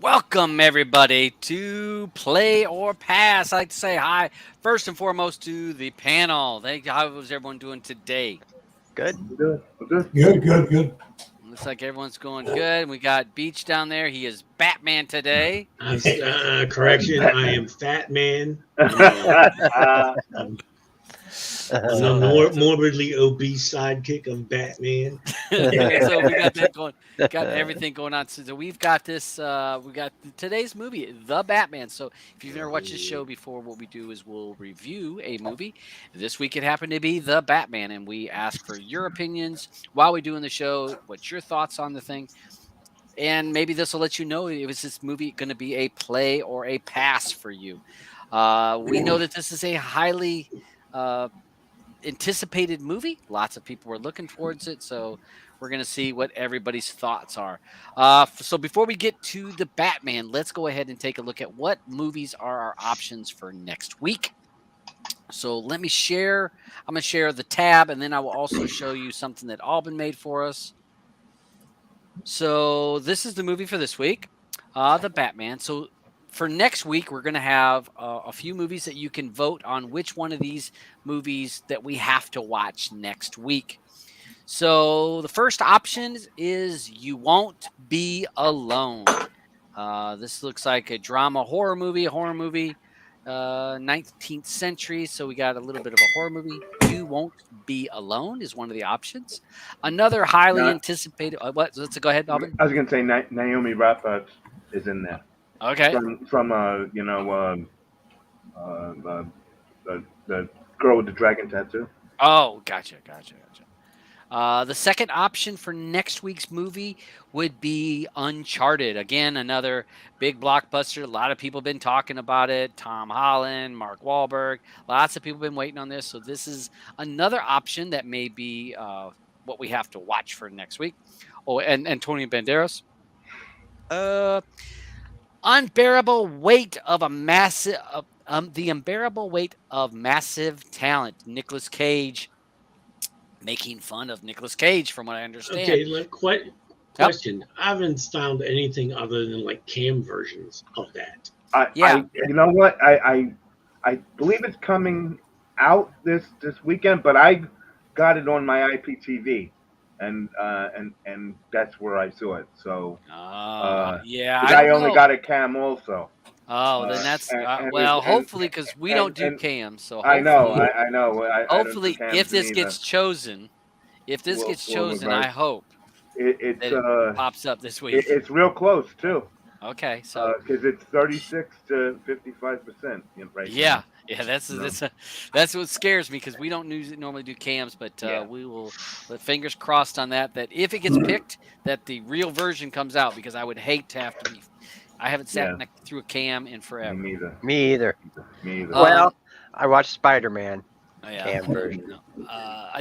Welcome, everybody, to Play or Pass. I'd like to say hi, first and foremost, to the panel. How was everyone doing today? Good. Good. Good. Good. Looks like everyone's going good. We got Beach down there. He is Batman today. Correction, I am Fat Man. I'm the morbidly obese sidekick of Batman. So we got that going. Got everything going on. So we've got this. We got today's movie, The Batman. So if you've never watched this show before, what we do is we'll review a movie. This week it happened to be The Batman, and we ask for your opinions while we're doing the show. What's your thoughts on the thing? And maybe this will let you know if this movie going to be a play or a pass for you. We know that this is a highly anticipated movie. Lots of people were looking towards it, so we're going to see what everybody's thoughts are. So before we get to the Batman, let's go ahead and take a look at what movies are our options for next week. So let me share. I'm going to share the tab, and then I will also show you something that Alban made for us. So this is the movie for this week, The Batman. So for next week, we're going to have a few movies that you can vote on which one of these movies that we have to watch next week. So the first option is You Won't Be Alone. This looks like a horror movie, 19th century. So we got a little bit of a horror movie. You Won't Be Alone is one of the options. Another highly anticipated. Let's go ahead, Alvin. I was going to say Naomi Rapatt is in there. Okay. From the girl with the dragon tattoo. Oh, gotcha. The second option for next week's movie would be Uncharted. Again, another big blockbuster. A lot of people have been talking about it. Tom Holland, Mark Wahlberg. Lots of people have been waiting on this. So this is another option that may be what we have to watch for next week. Oh, and Antonio Banderas. Unbearable weight of a massive. The unbearable weight of massive talent. Nicolas Cage. Making fun of Nicolas Cage, from what I understand. Okay, question. Yep. I haven't found anything other than like cam versions of that. You know what? I believe it's coming out this weekend, but I got it on my IPTV, and that's where I saw it. So I only got a cam also. Oh, then that's hopefully, because we don't do cams. So I know. Hopefully, if this gets chosen, I hope it pops up this week. It's real close too. Okay, so because it's 36 to 55%, right? Yeah, that's what scares me, because we don't normally do cams, but we will. Fingers crossed on that. That if it gets picked, that the real version comes out, because I would hate to have to be. I haven't sat through a cam in forever. Me either. Well, I watched Spider-Man. Cam version.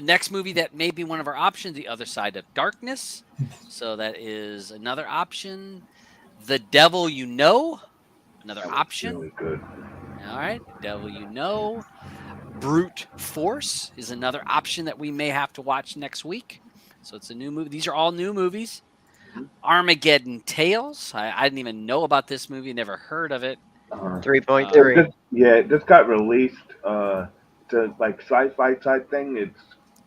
Next movie that may be one of our options, The Other Side of Darkness. So that is another option. The Devil You Know, another option. Really good. All right, Devil You Know. Brute Force is another option that we may have to watch next week. So it's a new movie. These are all new movies. Armageddon Tales. I didn't even know about this movie. Never heard of it. 3.3. It just got released to like sci-fi type thing. It's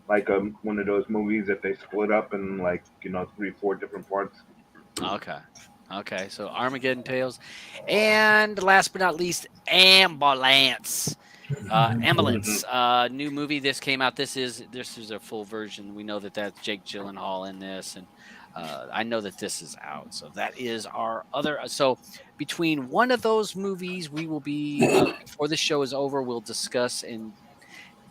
like one of those movies that they split up in 3-4 different parts. Okay. So Armageddon Tales, and last but not least, Ambulance. New movie. This came out. This is a full version. We know that's Jake Gyllenhaal in this, and I know that this is out. So that is our other. So between one of those movies, we will be before the show is over. We'll discuss and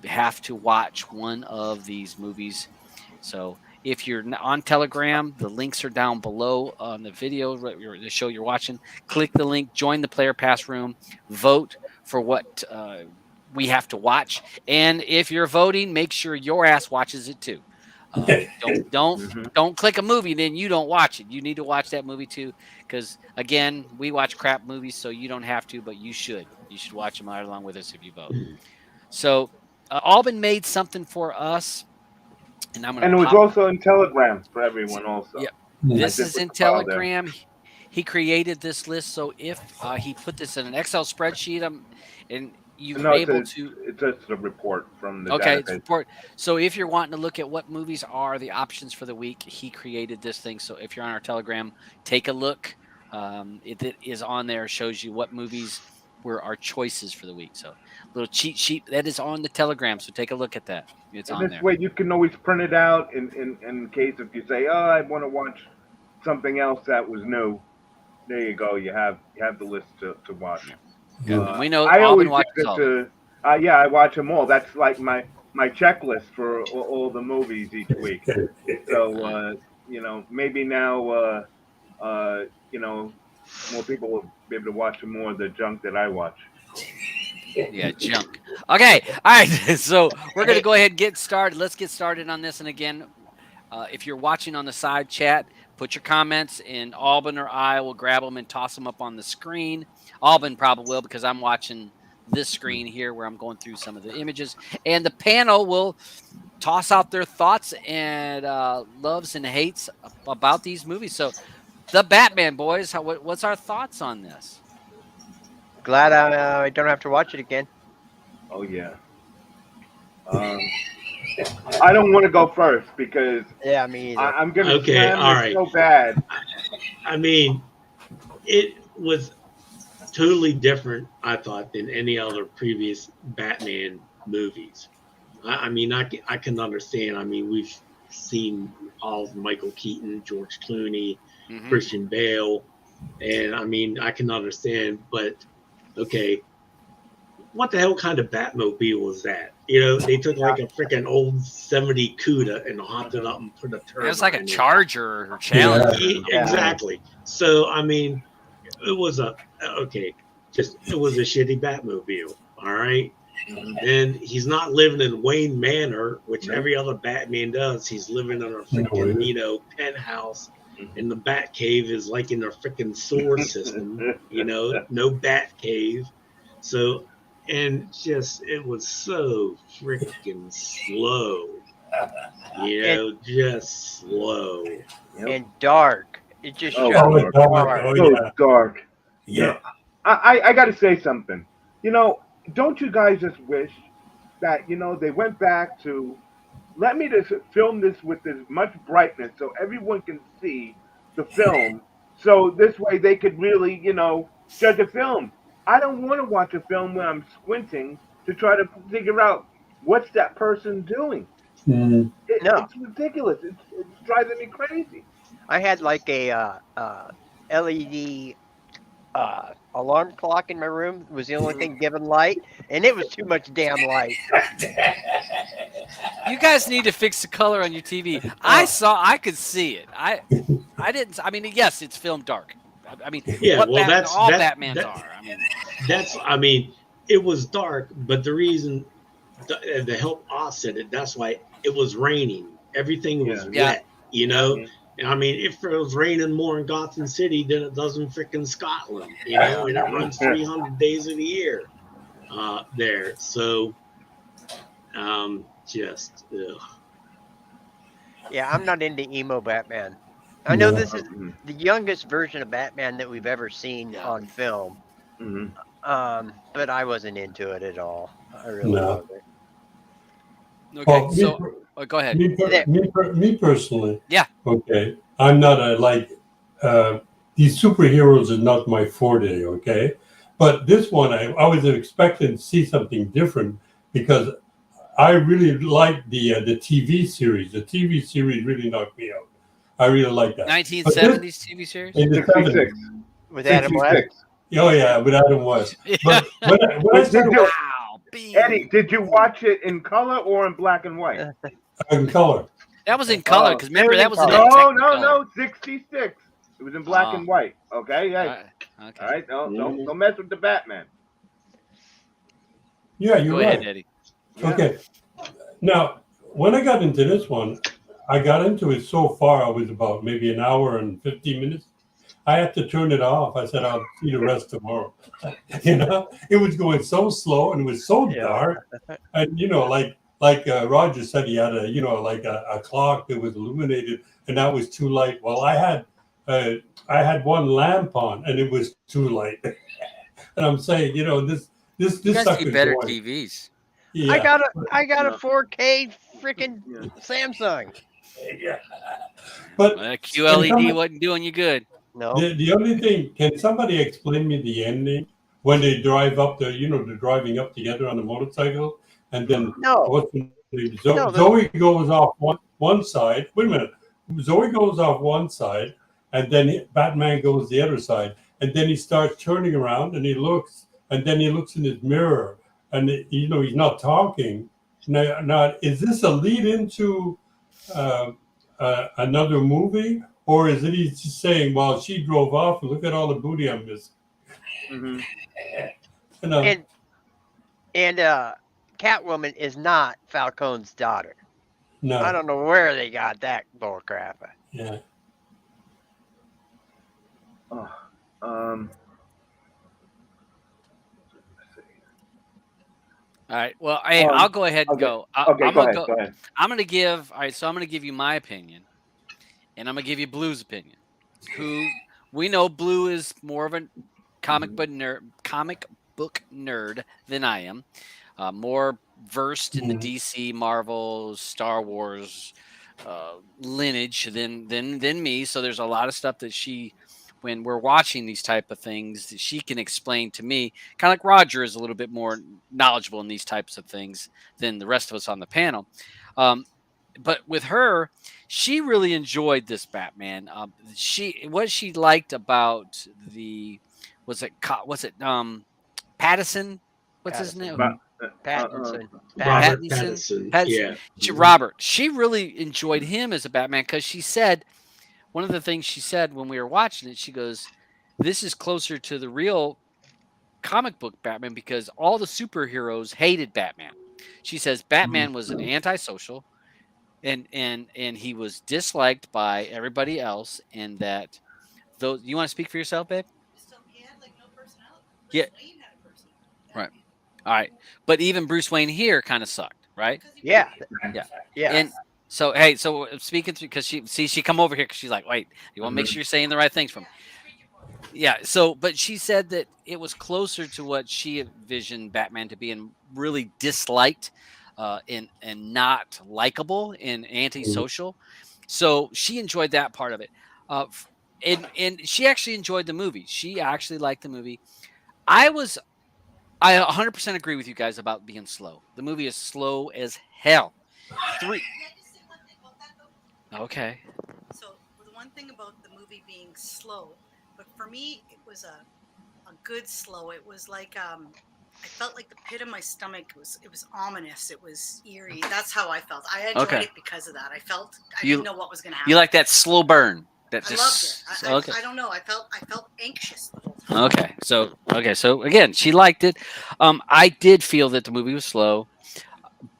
have to watch one of these movies. So if you're on Telegram, the links are down below on the video, the show you're watching. Click the link, join the Player Pass room, vote for what we have to watch. And if you're voting, make sure your ass watches it too. Don't click a movie, then you don't watch it. You need to watch that movie too, because again, we watch crap movies, so you don't have to, but you should. You should watch them right along with us if you vote. So Alban made something for us, and I'm gonna. And it was also in Telegram for everyone. Also, yeah. This is in Telegram. he created this list. So if he put this in an Excel spreadsheet, and you're No, able to. it's just a report from the Okay, it's database. report. So if you're wanting to look at what movies are the options for the week, he created this thing. So if you're on our Telegram, take a look. It is on there. Shows you what movies were our choices for the week. So little cheat sheet that is on the Telegram. So take a look at that. It's And on this there. way you can always print it out in case if you say, oh, I want to watch something else that was new. There you go. You have the list to watch. Yeah. We know I Alvin always watches use it all. to. Yeah, I watch them all. That's like my checklist for all the movies each week. So maybe now more people will be able to watch more of the junk that I watch. Yeah, junk. Okay, all right. So we're gonna go ahead and get started. Let's get started on this. And again, if you're watching on the side chat, put your comments, and Alban or I will grab them and toss them up on the screen. Alban probably will because I'm watching this screen here where I'm going through some of the images, and the panel will toss out their thoughts and loves and hates about these movies. So, the Batman boys, what's our thoughts on this? Glad I don't have to watch it again. Oh yeah. I don't want to go first because me either. I'm gonna Okay, slam all this right. so bad. I mean, it was totally different, I thought, than any other previous Batman movies. I mean, I can understand. I mean, we've seen all of Michael Keaton, George Clooney, Christian Bale, and I mean, I can understand. But okay, what the hell kind of Batmobile was that? You know, they took like a freaking old 70 CUDA and hopped it up and put a turbine. It was like a Charger or Challenger. Yeah. Exactly. So I mean, it was a shitty Batmobile. All right. And he's not living in Wayne Manor, which every other Batman does. He's living in a freaking, penthouse. And the Batcave is like in a freaking sewer system, no Batcave. So, and just, it was so freaking slow. Just slow. And dark. It just showed dark. dark. Dark. Yeah. I got to say something. Don't you guys just wish that, they went back to, let me just film this with as much brightness so everyone can see the film. So this way they could really, judge a film. I don't want to watch a film where I'm squinting to try to figure out what's that person doing. It's ridiculous. It's driving me crazy. I had like a LED alarm clock in my room. It was the only thing giving light, and it was too much damn light. You guys need to fix the color on your TV. I could see it. I didn't. I mean, yes, it's filmed dark. I mean, Batmans are. I mean, it was dark, but the reason to help offset it, that's why it was raining. Everything was wet. I mean, if it was raining more in Gotham City than it does in freaking Scotland, and it runs 300 days of the year there. So, just, ugh. Yeah, I'm not into emo Batman. I know this is the youngest version of Batman that we've ever seen on film. But I wasn't into it at all. I really wasn't. Okay, go ahead. Me personally. Yeah. Okay. I'm not these superheroes are not my forte, okay? But this one, I was expecting to see something different because I really liked the TV series. The TV series really knocked me out. I really like that. 1970s TV series? In the 66. With Adam West? Oh, yeah, with Adam West. But Eddie, did you watch it in color or in black and white? In color. That was in color, because remember, that was in No, 66. It was in black and white. Okay, yeah. Okay. All right, don't mess with the Batman. Yeah, you're Go right. ahead, Eddie. Okay. Now, when I got into this one, I got into it so far, I was about maybe an hour and 15 minutes. I had to turn it off. I said, I'll see the rest tomorrow. It was going so slow and it was so dark. And, like Roger said, he had a clock that was illuminated and that was too light. Well, I had I had one lamp on and it was too light. And I'm saying, this You guys sucker's need better going. TVs. I Yeah. got a No. 4K freaking Samsung. Yeah. But can QLED wasn't doing you good. No, the only thing, can somebody explain me the ending when they drive up there? They're driving up together on a motorcycle, and then no, what's her name? no. Zoe goes off one side. Wait a minute. Zoe goes off one side, and then Batman goes the other side, and then he starts turning around and he looks, and then he looks in his mirror, and he's not talking. Now, is this a lead into uh, another movie? Or is it he's just saying, well, she drove off and look at all the booty I'm missing? Mhm. And Catwoman is not Falcone's daughter. No. I don't know where they got that bullcrap. Yeah. Oh, um, All right. Well, I'll go ahead and okay. go. Okay, I'm go gonna ahead. Go ahead. I'm gonna give. All right. So I'm gonna give you my opinion, and I'm gonna give you Blue's opinion. Who we know Blue is more of a comic book nerd than I am. More versed in the DC, Marvel, Star Wars lineage than me. So there's a lot of stuff that she, when we're watching these type of things, that she can explain to me. Kind of like Roger is a little bit more knowledgeable in these types of things than the rest of us on the panel. But with her, she really enjoyed this Batman. What she liked about the was it Pattison? What's his name? Pattinson. Robert Pattinson. Pattinson. Yeah. Robert. She really enjoyed him as a Batman because she said one of the things she said when we were watching it. She goes, "This is closer to the real comic book Batman because all the superheroes hated Batman." She says Batman was an antisocial. And he was disliked by everybody else, and that those. You want to speak for yourself, babe? He had like no personality. Yeah. Wayne had a personality. Right. All right. But even Bruce Wayne here kind of sucked, right? Yeah. Yeah. Yeah. And so, hey, so speaking to, because she come over here because she's like, wait, you want to make sure you're saying the right things from. Yeah. So, but she said that it was closer to what she envisioned Batman to be, and really disliked, and not likable and antisocial. So she enjoyed that part of it. And she actually enjoyed the movie. She actually liked the movie. I 100% agree with you guys about being slow. The movie is slow as hell. Three. Can I just say one thing about that though? Okay. So the one thing about the movie being slow, but for me it was a good slow. It was like I felt like the pit of my stomach it was ominous. It was eerie. That's how I felt. I enjoyed Okay. it because of that. I You- didn't know what was going to happen. You like that slow burn? That I just loved it. okay. I don't know. I felt anxious the whole time. Okay. So again, she liked it. I did feel that the movie was slow,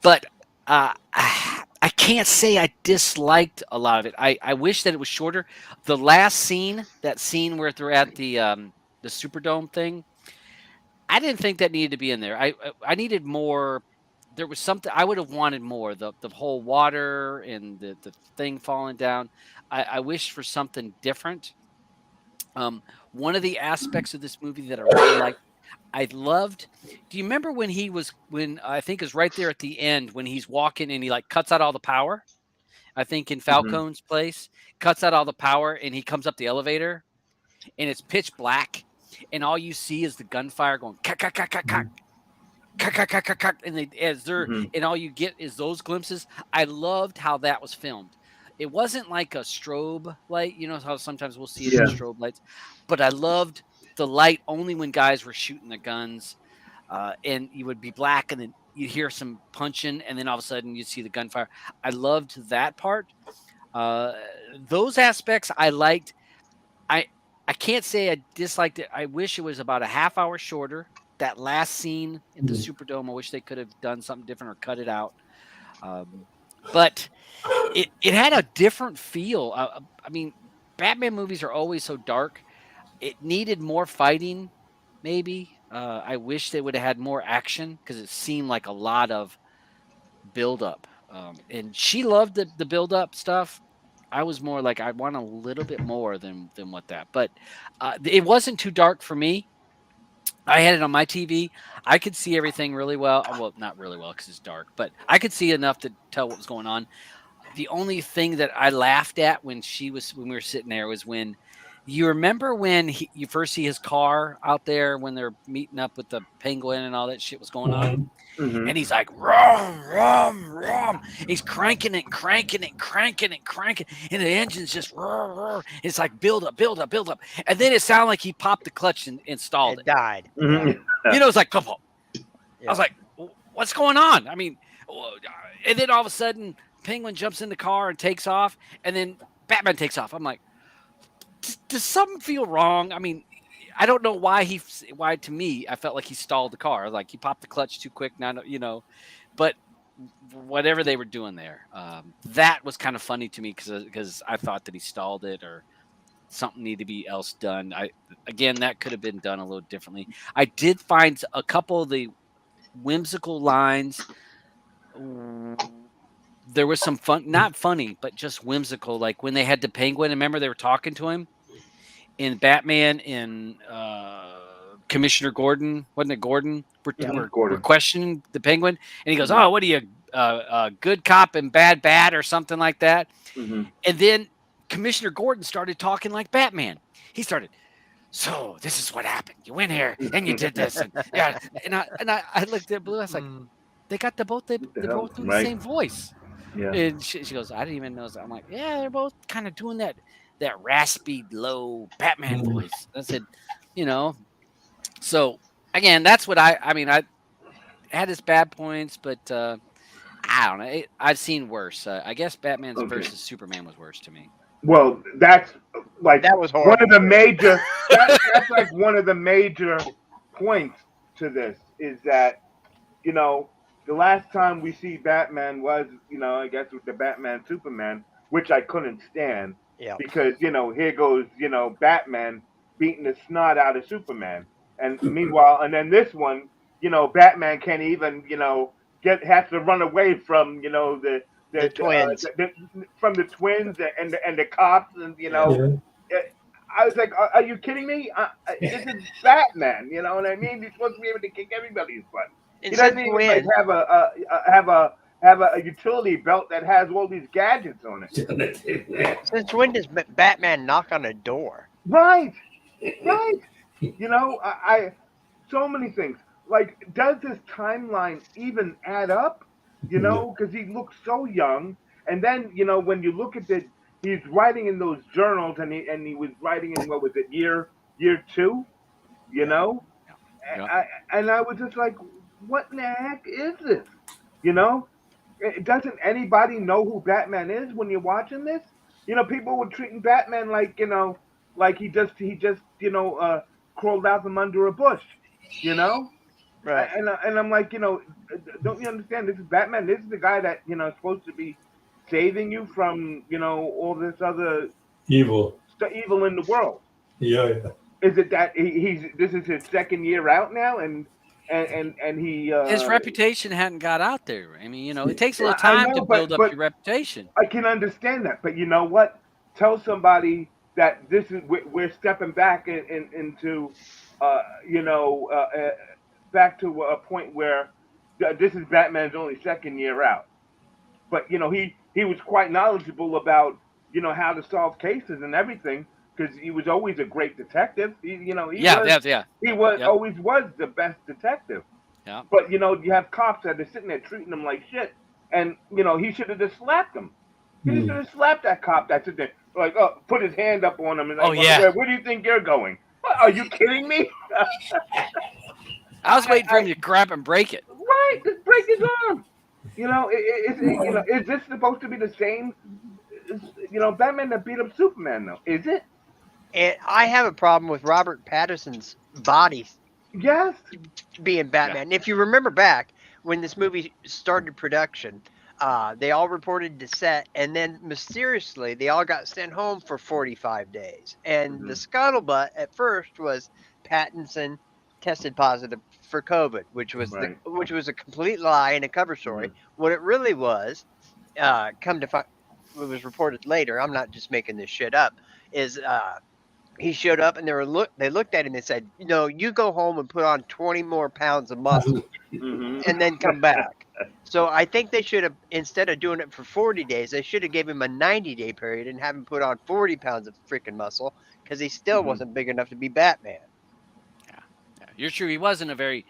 but I can't say I disliked a lot of it. I wish that it was shorter. The last scene, that scene where they're at the Superdome thing, I didn't think that needed to be in there. I needed more. There was something I would have wanted more. The whole water and the thing falling down. I wish for something different. One of the aspects of this movie that I really liked, I loved. Do you remember when I think is right there at the end when he's walking and he like cuts out all the power? I think in Falcone's place, cuts out all the power and he comes up the elevator and it's pitch black and all you see is the gunfire going cack, cack, cack, cack, cack. And and all you get is those glimpses. I loved how that was filmed. It wasn't like a strobe light, you know how sometimes we'll see it in strobe lights, but I loved the light only when guys were shooting the guns, and you would be black, and then you'd hear some punching, and then all of a sudden you'd see the gunfire. I loved that part. Those aspects I liked. I can't say I disliked it. I wish it was about a half hour shorter. That last scene in the Superdome, I wish they could have done something different or cut it out. But it had a different feel. I mean, Batman movies are always so dark. It needed more fighting, maybe. I wish they would have had more action because it seemed like a lot of build up. And she loved the build up stuff. I was more like I want a little bit more than what that. But it wasn't too dark for me. I had it on my TV. I could see everything really well. Well, not really well because it's dark, but I could see enough to tell what was going on. The only thing that I laughed at when we were sitting there was when you remember when you first see his car out there when they're meeting up with the penguin and all that shit was going on. Mhm. Mm-hmm. And he's like, rum, rum, rum. He's cranking it, cranking it, cranking it, cranking. And the engine's just, roar, roar. It's like, build up, build up, build up. And then it sounded like he popped the clutch and installed It it. died. Mm-hmm. You know, it's like, pop, pop. Yeah. I was like, what's going on? I mean, and then all of a sudden, Penguin jumps in the car and takes off. And then Batman takes off. I'm like, does something feel wrong? I mean, I don't know why to me, I felt like he stalled the car. Like he popped the clutch too quick. Now, but whatever they were doing there, that was kind of funny to me because I thought that he stalled it or something needed to be else done. Again, that could have been done a little differently. I did find a couple of the whimsical lines. There was some fun, not funny, but just whimsical. Like when they had the penguin. Remember they were talking to him in Batman in Commissioner Gordon, wasn't it Gordon? Yeah. We're Gordon. questioning the penguin, and he goes, "Oh, what are you, good cop and bad bat or something like that?" Mm-hmm. And then Commissioner Gordon started talking like Batman. He started, "So this is what happened. You went here and you did this, and yeah." And I looked at Blue. I was like, "They got they're both doing the Right. same voice." Yeah. And she goes, "I didn't even know that." I'm like, "Yeah, they're both kind of doing that raspy, low Batman Mhm. voice." I said, you know, so again, that's what I mean. I had its bad points, but I don't know. I've seen worse. I guess Batman's Okay. versus Superman was worse to me. Well, that's like That was one of horrible. the major. That's like one of the major points to this is that the last time we see Batman was I guess with the Batman Superman, which I couldn't stand Yeah. because here goes Batman beating the snot out of Superman, and meanwhile, and then this one, Batman can't even has to run away from The twins. from the twins and the cops and Yeah. Yeah. I was like, are you kidding me? This is Batman, you know what I mean? He's supposed to be able to kick everybody's butt. And He doesn't since even when? like have a utility belt that has all these gadgets on it. Since when does Batman knock on a door? Right, right. I so many things. Like, does this timeline even add up? Because he looks so young, and then when you look at he's writing in those journals, and he was writing in what was it, year two, you know, Yeah. and I was just like, what in the heck is this? You know, doesn't anybody know who Batman is when you're watching this? People were treating Batman like like he just crawled out from under a bush, you know. Right. And I'm like, don't you understand? This is Batman. This is the guy that is supposed to be saving you from all this other Evil. evil in the world. Yeah, yeah. Is it that this is his second year out now, and he His reputation hadn't got out there. I mean, it takes a little I time know, to build up but your reputation. I can understand that, but you know what? Tell somebody that this is we're stepping back into, uh, you know, uh, uh, back to a point where this is Batman's only second year out. But he was quite knowledgeable about how to solve cases and everything because he was always a great detective. He Yeah, was yeah. he was Yep. always was the best detective. Yeah. But you have cops that are sitting there treating him like shit, and he should have just slapped him. He should have slapped that cop that's sitting there, like, put his hand up on him and like, Oh, yeah. where do you think you're going? What, are you kidding me? I was waiting for him to grab and break it. Right, just break his arm. Is this supposed to be the same? Batman that beat up Superman though? Is it? And I have a problem with Robert Pattinson's body Yes. being Batman. If you remember back when this movie started production, they all reported to set, and then mysteriously they all got sent home for 45 days. And the scuttlebutt at first was Pattinson tested positive for COVID, which was Right. which was a complete lie and a cover story. What it really was, come to find, was reported later, I'm not just making this shit up, is he showed up and they looked at him and said, you go home and put on 20 more pounds of muscle and then come back. So I think they should have, instead of doing it for 40 days, they should have gave him a 90-day period and have him put on 40 pounds of freaking muscle because he still wasn't big enough to be Batman. Yeah, you're true. He wasn't a very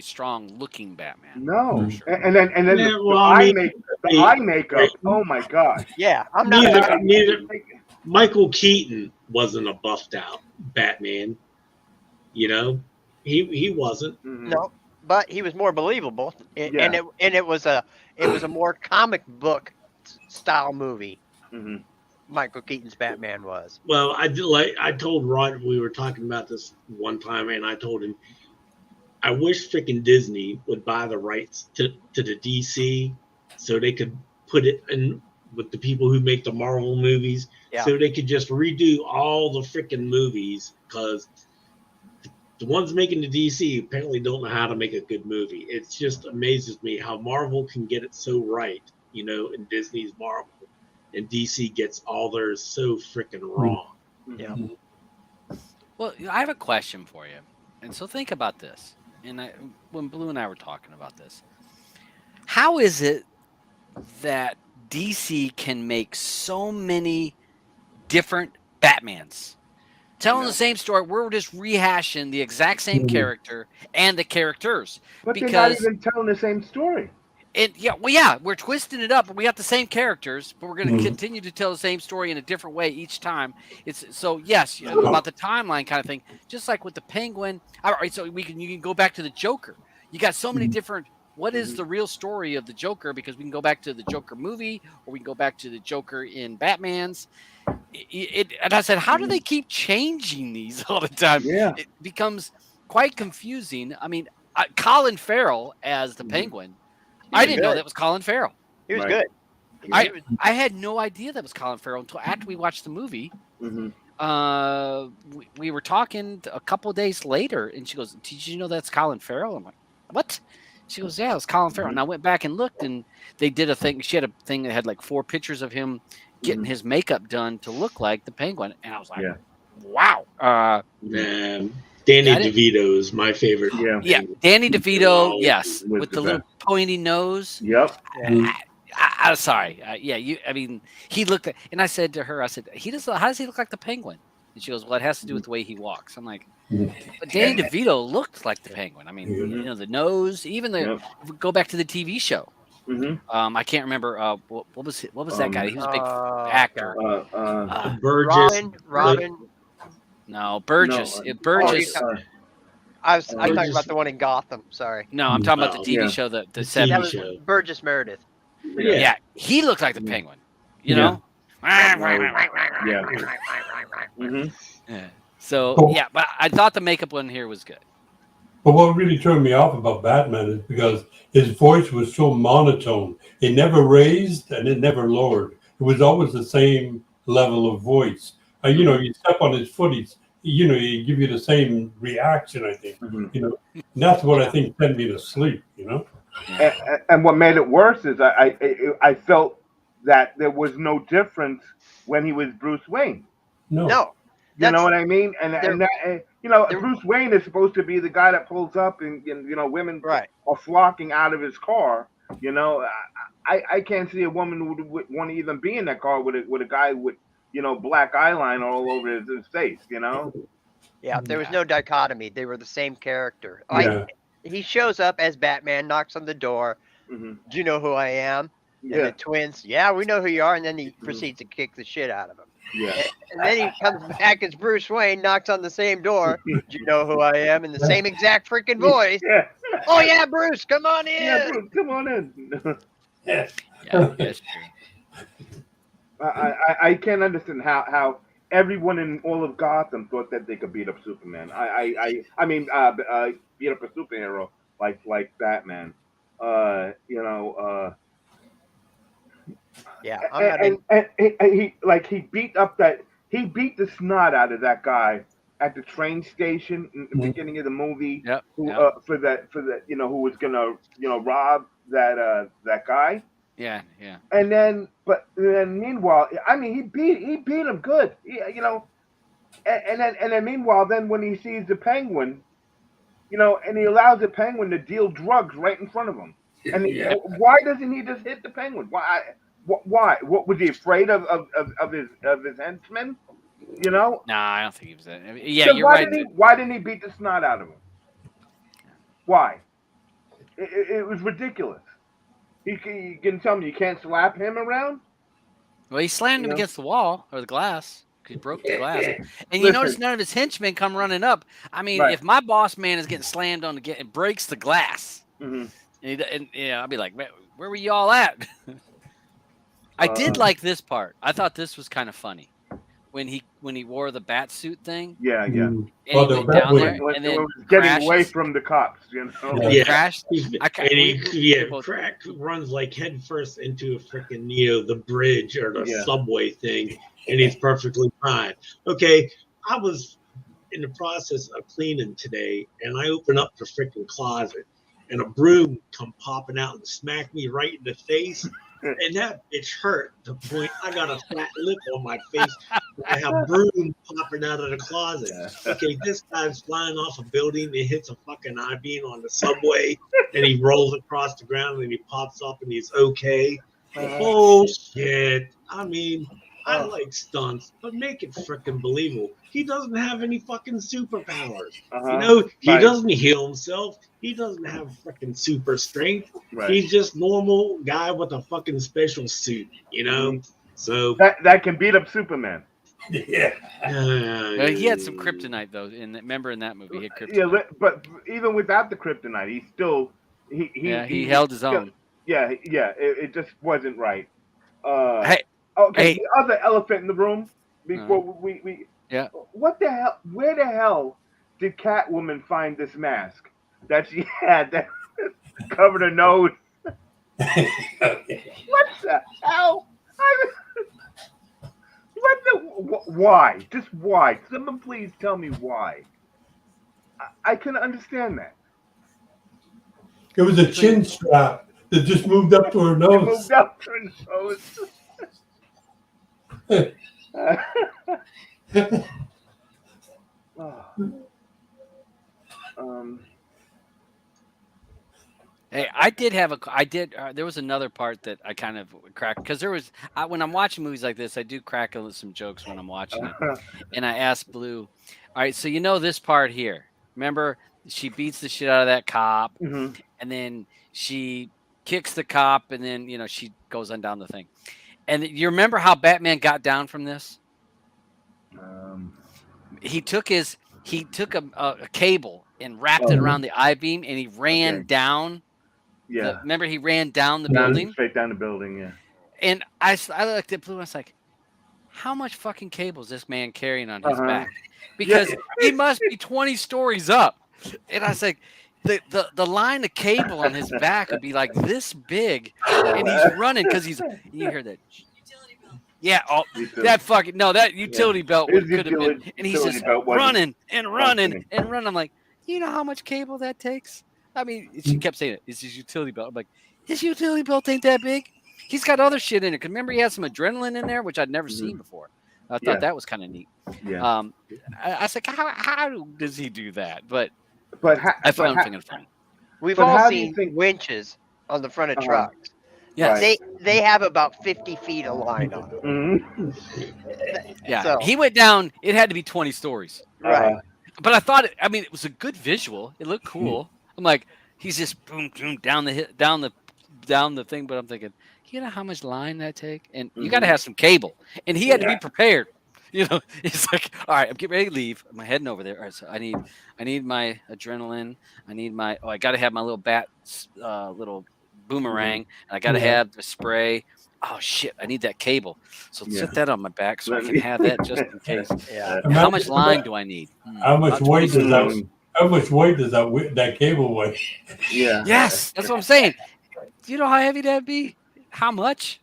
strong looking Batman. No, for sure. and then Yeah, the well, I mean, eye makeup. Oh my gosh! Yeah, I'm not. neither Michael Keaton wasn't a buffed out Batman. He wasn't. No, but he was more believable, and it was a more comic book style movie. Michael Keaton's Batman was. Well, I told Rod, we were talking about this one time, and I told him, I wish freaking Disney would buy the rights to the DC so they could put it in with the people who make the Marvel movies, so they could just redo all the freaking movies, because the ones making the DC apparently don't know how to make a good movie. It just amazes me how Marvel can get it so right, and Disney's Marvel, and DC gets all theirs so freaking wrong. Yeah. Well, I have a question for you, and so think about this. And when Blue and I were talking about this, how is it that DC can make so many different Batmans, telling the same story? We're just rehashing the exact same character and the characters, But because they're not even telling the same story. We're twisting it up. We got the same characters, but we're going to continue to tell the same story in a different way each time. It's so yes, about the timeline kind of thing. Just like with the Penguin. All right, so you can go back to the Joker. You got so many different. What is the real story of the Joker? Because we can go back to the Joker movie, or we can go back to the Joker in Batman's. And I said, how do they keep changing these all the time? Yeah, It becomes quite confusing. I mean, Colin Farrell as the Penguin. I didn't know that was Colin Farrell. He was good. I had no idea that was Colin Farrell until after we watched the movie. We were talking a couple of days later, and she goes, "Did you know that's Colin Farrell?" I'm like, "What?" She goes, "Yeah, it's Colin Farrell." And I went back and looked, and they did a thing. She had a thing that had like 4 pictures of him getting his makeup done to look like the Penguin, and I was like, "Wow!" Danny DeVito is my favorite. Yeah, Danny DeVito, yes, with the little pointy nose. Yep. I'm sorry. I mean, he looked, and I said to her, how does he look like the Penguin? And she goes, well, it has to do with the way he walks. I'm like, but Danny DeVito looked like the Penguin. I mean, the nose, even go back to the TV show. I can't remember what was that guy? He was a big actor. Burgess. Robin. No, Burgess. No, Burgess. I was talking about the one in Gotham. Sorry. No, I'm talking about the TV show, the That 70s was show. Burgess Meredith. Yeah, he looked like the Penguin. You know. So but I thought the makeup one here was good. But what really turned me off about Batman is because his voice was so monotone. It never raised and it never lowered. It was always the same level of voice. You step on his foot, he give you the same reaction, I think. And that's what I think sent me to sleep, And what made it worse is I felt that there was no difference when he was Bruce Wayne. No. You know what I mean? Bruce Wayne is supposed to be the guy that pulls up and women are flocking out of his car. I can't see a woman who would want to even be in that car with a guy with black eyeliner all over his face. Yeah, there was no dichotomy. They were the same character. He shows up as Batman, knocks on the door. Do you know who I am? And the twins, we know who you are. And then he proceeds to kick the shit out of him. Yeah. And then he comes back as Bruce Wayne, knocks on the same door. Do you know who I am? In the same exact freaking voice. Oh, yeah, Bruce, come on in. Yeah, Bruce, come on in. That's true. I can't understand how everyone in all of Gotham thought that they could beat up Superman. I mean, beat up a superhero like Batman. He beat the snot out of that guy at the train station in the beginning of the movie. Who was gonna rob that guy. Yeah. And then But then meanwhile, I mean, he beat him good. You know, and then meanwhile, then when he sees the Penguin, you know, and he allows the Penguin to deal drugs right in front of him. And Yeah. why doesn't he just hit the Penguin? Why? Why? What was he afraid of his henchmen? You know? Nah, I don't think he was that. I mean, yeah, So you're right. why didn't he beat the snot out of him? Why? It was ridiculous. You can tell me you can't slap him around? Well, he slammed him You know? against the wall or the glass. He broke the glass. And you Listen. notice none of his henchmen come running up. I mean, Right. if my boss man is getting slammed on it breaks the glass. Mm-hmm. And yeah, I'll be like, man, where were you all at? I did like this part. I thought this was kind of funny when he wore the bat suit thing. Yeah. And Well, he the went down bat there When and it then was getting away crashes. from the cops, you know? And Yeah. crashed. Trakt runs like head first into a freaking the bridge or the Yeah. subway thing, and he's perfectly fine. Okay, I was in the process of cleaning today, and I open up the freaking closet, and a broom come popping out and smack me right in the face. And that bitch hurt to the point I got a flat lip on my face. I have broom popping out of the closet. Yeah. Okay, this guy's flying off a building and hits a fucking I-beam on the subway, and he rolls across the ground and he pops up and he's okay. Oh shit! I mean, I like stunts, but make it freaking believable. He doesn't have any fucking superpowers. You know, he Right. doesn't heal himself. He doesn't have freaking super strength. Right. He's just normal guy with a fucking special suit. You know, so That can beat up Superman. Yeah. He had some kryptonite though. Remember in that movie, he had kryptonite. Yeah, but even without the kryptonite, he still he held his own. Yeah. It just wasn't right. Hey, Okay, hey. the other elephant in the room before we Yeah. What the hell? Where the hell did Catwoman find this mask that she had that covered her nose? What the hell? Why? Just why? Someone please tell me why. I can understand that. It was a chin strap that just moved up to her It nose. moved up to her nose. Hey, there was another part that I kind of cracked because when I'm watching movies like this, I do crack some jokes when I'm watching it. And I asked Blue, all right, so you know this part here. Remember, she beats the shit out of that cop, Mm-hmm. and then she kicks the cop, and then, she goes on down the thing. And you remember how Batman got down from this? He took a cable and wrapped it around the I-beam, and he ran down. Yeah. Remember, he ran down the building? Straight down the building, yeah. And I looked at Blue and I was like, how much fucking cable is this man carrying on his back? Because he must be 20 stories up. And I was like, the line of cable on his back would be like this big, and he's running because you hear that. Yeah, that utility belt could have been, and he's just running and running and running. I'm like, you know how much cable that takes? I mean, she kept saying it. It's his utility belt. I'm like, his utility belt ain't that big. He's got other shit in it. Cause remember, he had some adrenaline in there, which I'd never seen before. I thought that was kind of neat. Yeah. I was like, how does he do that? But I found it funny. We've all seen winches on the front of trucks. Yeah, they have about 50 feet of line on them. Mm-hmm. Yeah, So, he went down. It had to be 20 stories. right. But I thought it was a good visual. It looked cool. I'm like, he's just boom, boom down the thing. But I'm thinking, you know how much line that take, and you got to have some cable. And he had to be prepared. He's like, all right, I'm getting ready to leave. I'm heading over there. All right, so I need my adrenaline. I got to have my little bat, little boomerang, and I got to have the spray. Oh shit, I need that cable. So set that on my back so I can have that just in case. Yeah. How much line do I need? How much weight does that cable weigh? Yeah. Yes, that's what I'm saying. Do you know how heavy that'd be? How much?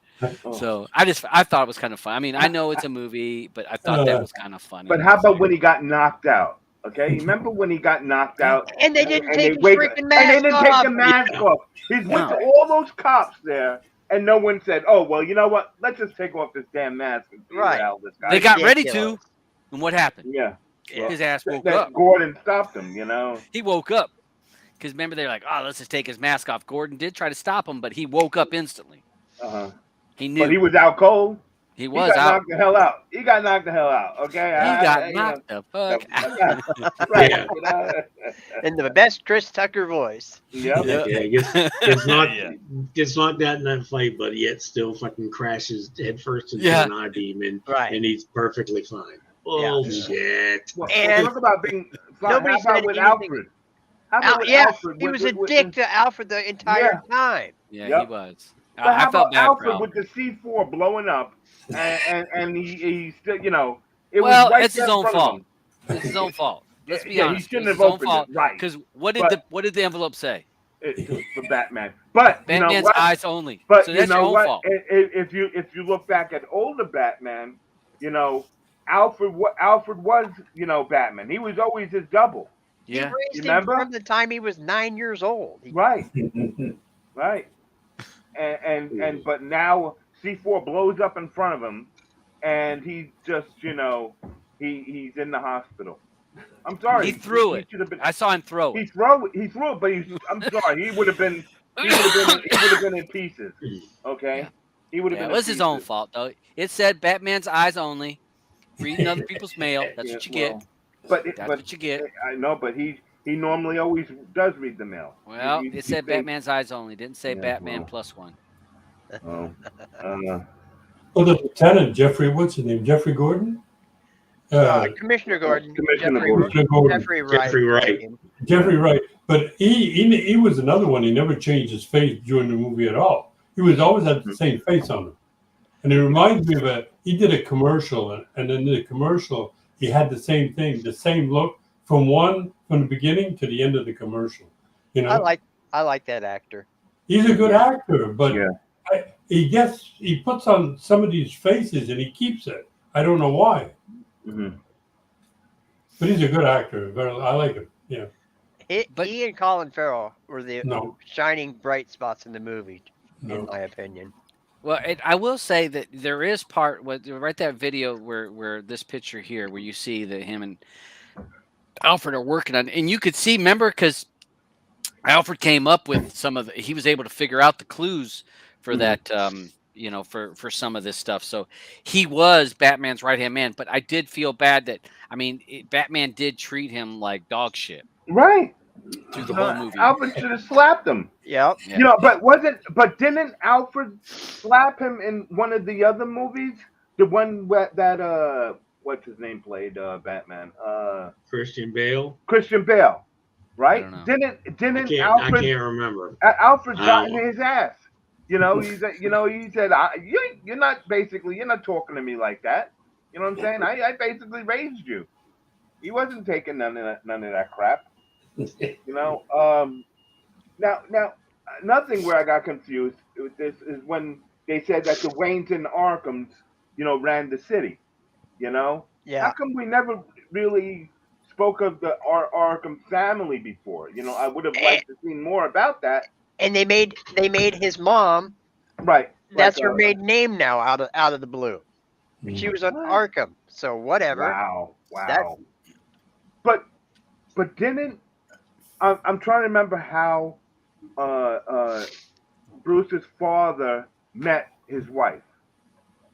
So I thought it was kind of fun. I mean, I know it's a movie, but I thought that was kind of funny. But how about when he got knocked out? Okay, remember when he got knocked out? And they didn't take his freaking and mask they didn't off. take the mask off. He's with all those cops there, and no one said, "Oh, well, you know what? Let's just take off this damn mask and see Right. how this guy." They got ready Ridiculous. to, and what happened? Yeah. Yeah. His ass woke That up. Gordon stopped him. You know. He woke up because remember they're like, "Oh, let's just take his mask off." Gordon did try to stop him, but he woke up instantly. Uh huh. He But knew he was out cold. he He was got out. knocked the hell out. He got knocked the hell out. Okay. He got knocked the fuck out. Right. Yeah. You know? In the best Chris Tucker voice. Yep. Yeah. Yeah, gets knocked, Yeah. gets knocked out in that fight, but yet still fucking crashes headfirst into Yeah. an I-beam, and Right. he's perfectly fine. Yeah. Bullshit. Well, And talk about being. nobody How about said with anything- Alfred? How about with Yeah, Alfred? he with- was a with- dick to Alfred the entire time. Yeah, Yep. he was. But how I felt about bad for Alfred Alfred. with the C4 blowing up, and he still, you know, it Well, was right it's his there in own front of fault. him. It's his own fault. Let's be Yeah, he honest. shouldn't It's have his own opened it, fault. right. Because what did the envelope say? For Batman. But you know Batman's what? eyes only. But So you that's your know own what? fault. If you look back at older Batman, you know, Alfred was, you know, Batman. He was always his double. Yeah. He raised him Remember? from the time he was 9 years old. Right. Right. And but now C4 blows up in front of him, and he's just, you know, he's in the hospital. I'm sorry. He threw it. should have been. I saw him throw He it. threw it, but I'm sorry. He would have been. He would have been in pieces. Okay. Yeah. He would have Yeah, been. it was his own fault, though. It said Batman's eyes only. Reading other people's mail. That's Yeah, what you get. well, But That's what you get. I know, but he normally always does read the mail. Well, He- it he said thinks- Batman's eyes only. Didn't say Yeah, Batman well. +1. Oh, Well, the lieutenant, Jeffrey, what's his name? Jeffrey Gordon? Commissioner Gordon. Commissioner Jeffrey, Gordon. Commissioner Gordon. Jeffrey Wright. Jeffrey Wright. Jeffrey Wright. But he was another one. He never changed his face during the movie at all. He was always had the same face on him. And it reminds me of he did a commercial, and in the commercial, he had the same thing, the same look from the beginning to the end of the commercial. You know, I like that actor. he's a good actor, but Yeah. he puts on some of these faces and he keeps it. I don't know why, mhm. but he's a good actor. I like him. Yeah. He and Colin Farrell were the No. shining bright spots in the movie, in No. my opinion. Well, I will say that there is right that video where this picture here where you see that him and Alfred are working on, and you could see, remember, because Alfred came up with he was able to figure out the clues for that, you know, for some of this stuff. So he was Batman's right-hand man, but I did feel bad that, I mean, Batman did treat him like dog shit Right. through the whole movie. Alfred should have slapped him. Yep. Yeah. You know, but didn't Alfred slap him in one of the other movies? The one that what's his name played Batman? Christian Bale. Christian Bale, right? I don't know. Didn't I Alfred can't remember. Alfred got Oh. in his ass? You know, he said, you're not talking to me like that. You know what I'm saying? I basically raised you. He wasn't taking none of that crap. You know. Now, nothing where I got confused with this is when they said that the Waynes and Arkhams, you know, ran the city. You know. Yeah. How come we never really spoke of the Arkham family before? You know, I would have liked to see more about that. And they made his mom. Right. That's like, her maiden name now, out of the blue. She was on Arkham, so whatever. Wow. That's- But didn't I'm trying to remember how Bruce's father met his wife.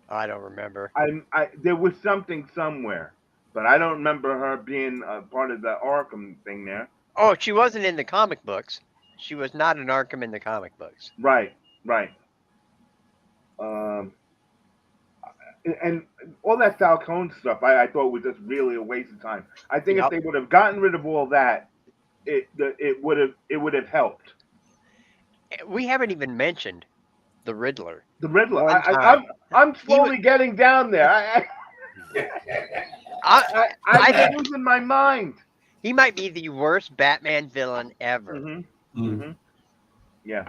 I don't remember. There was something somewhere, but I don't remember her being a part of the Arkham thing there. Oh, she wasn't in the comic books. She was not an Arkham in the comic books. Right. And all that Falcone stuff, I thought was just really a waste of time. I think if they would have gotten rid of all that, it would have helped. We haven't even mentioned the Riddler. The Riddler. One time. I'm slowly getting down there. I'm losing my mind. He might be the worst Batman villain ever. Mm-hmm. Yeah.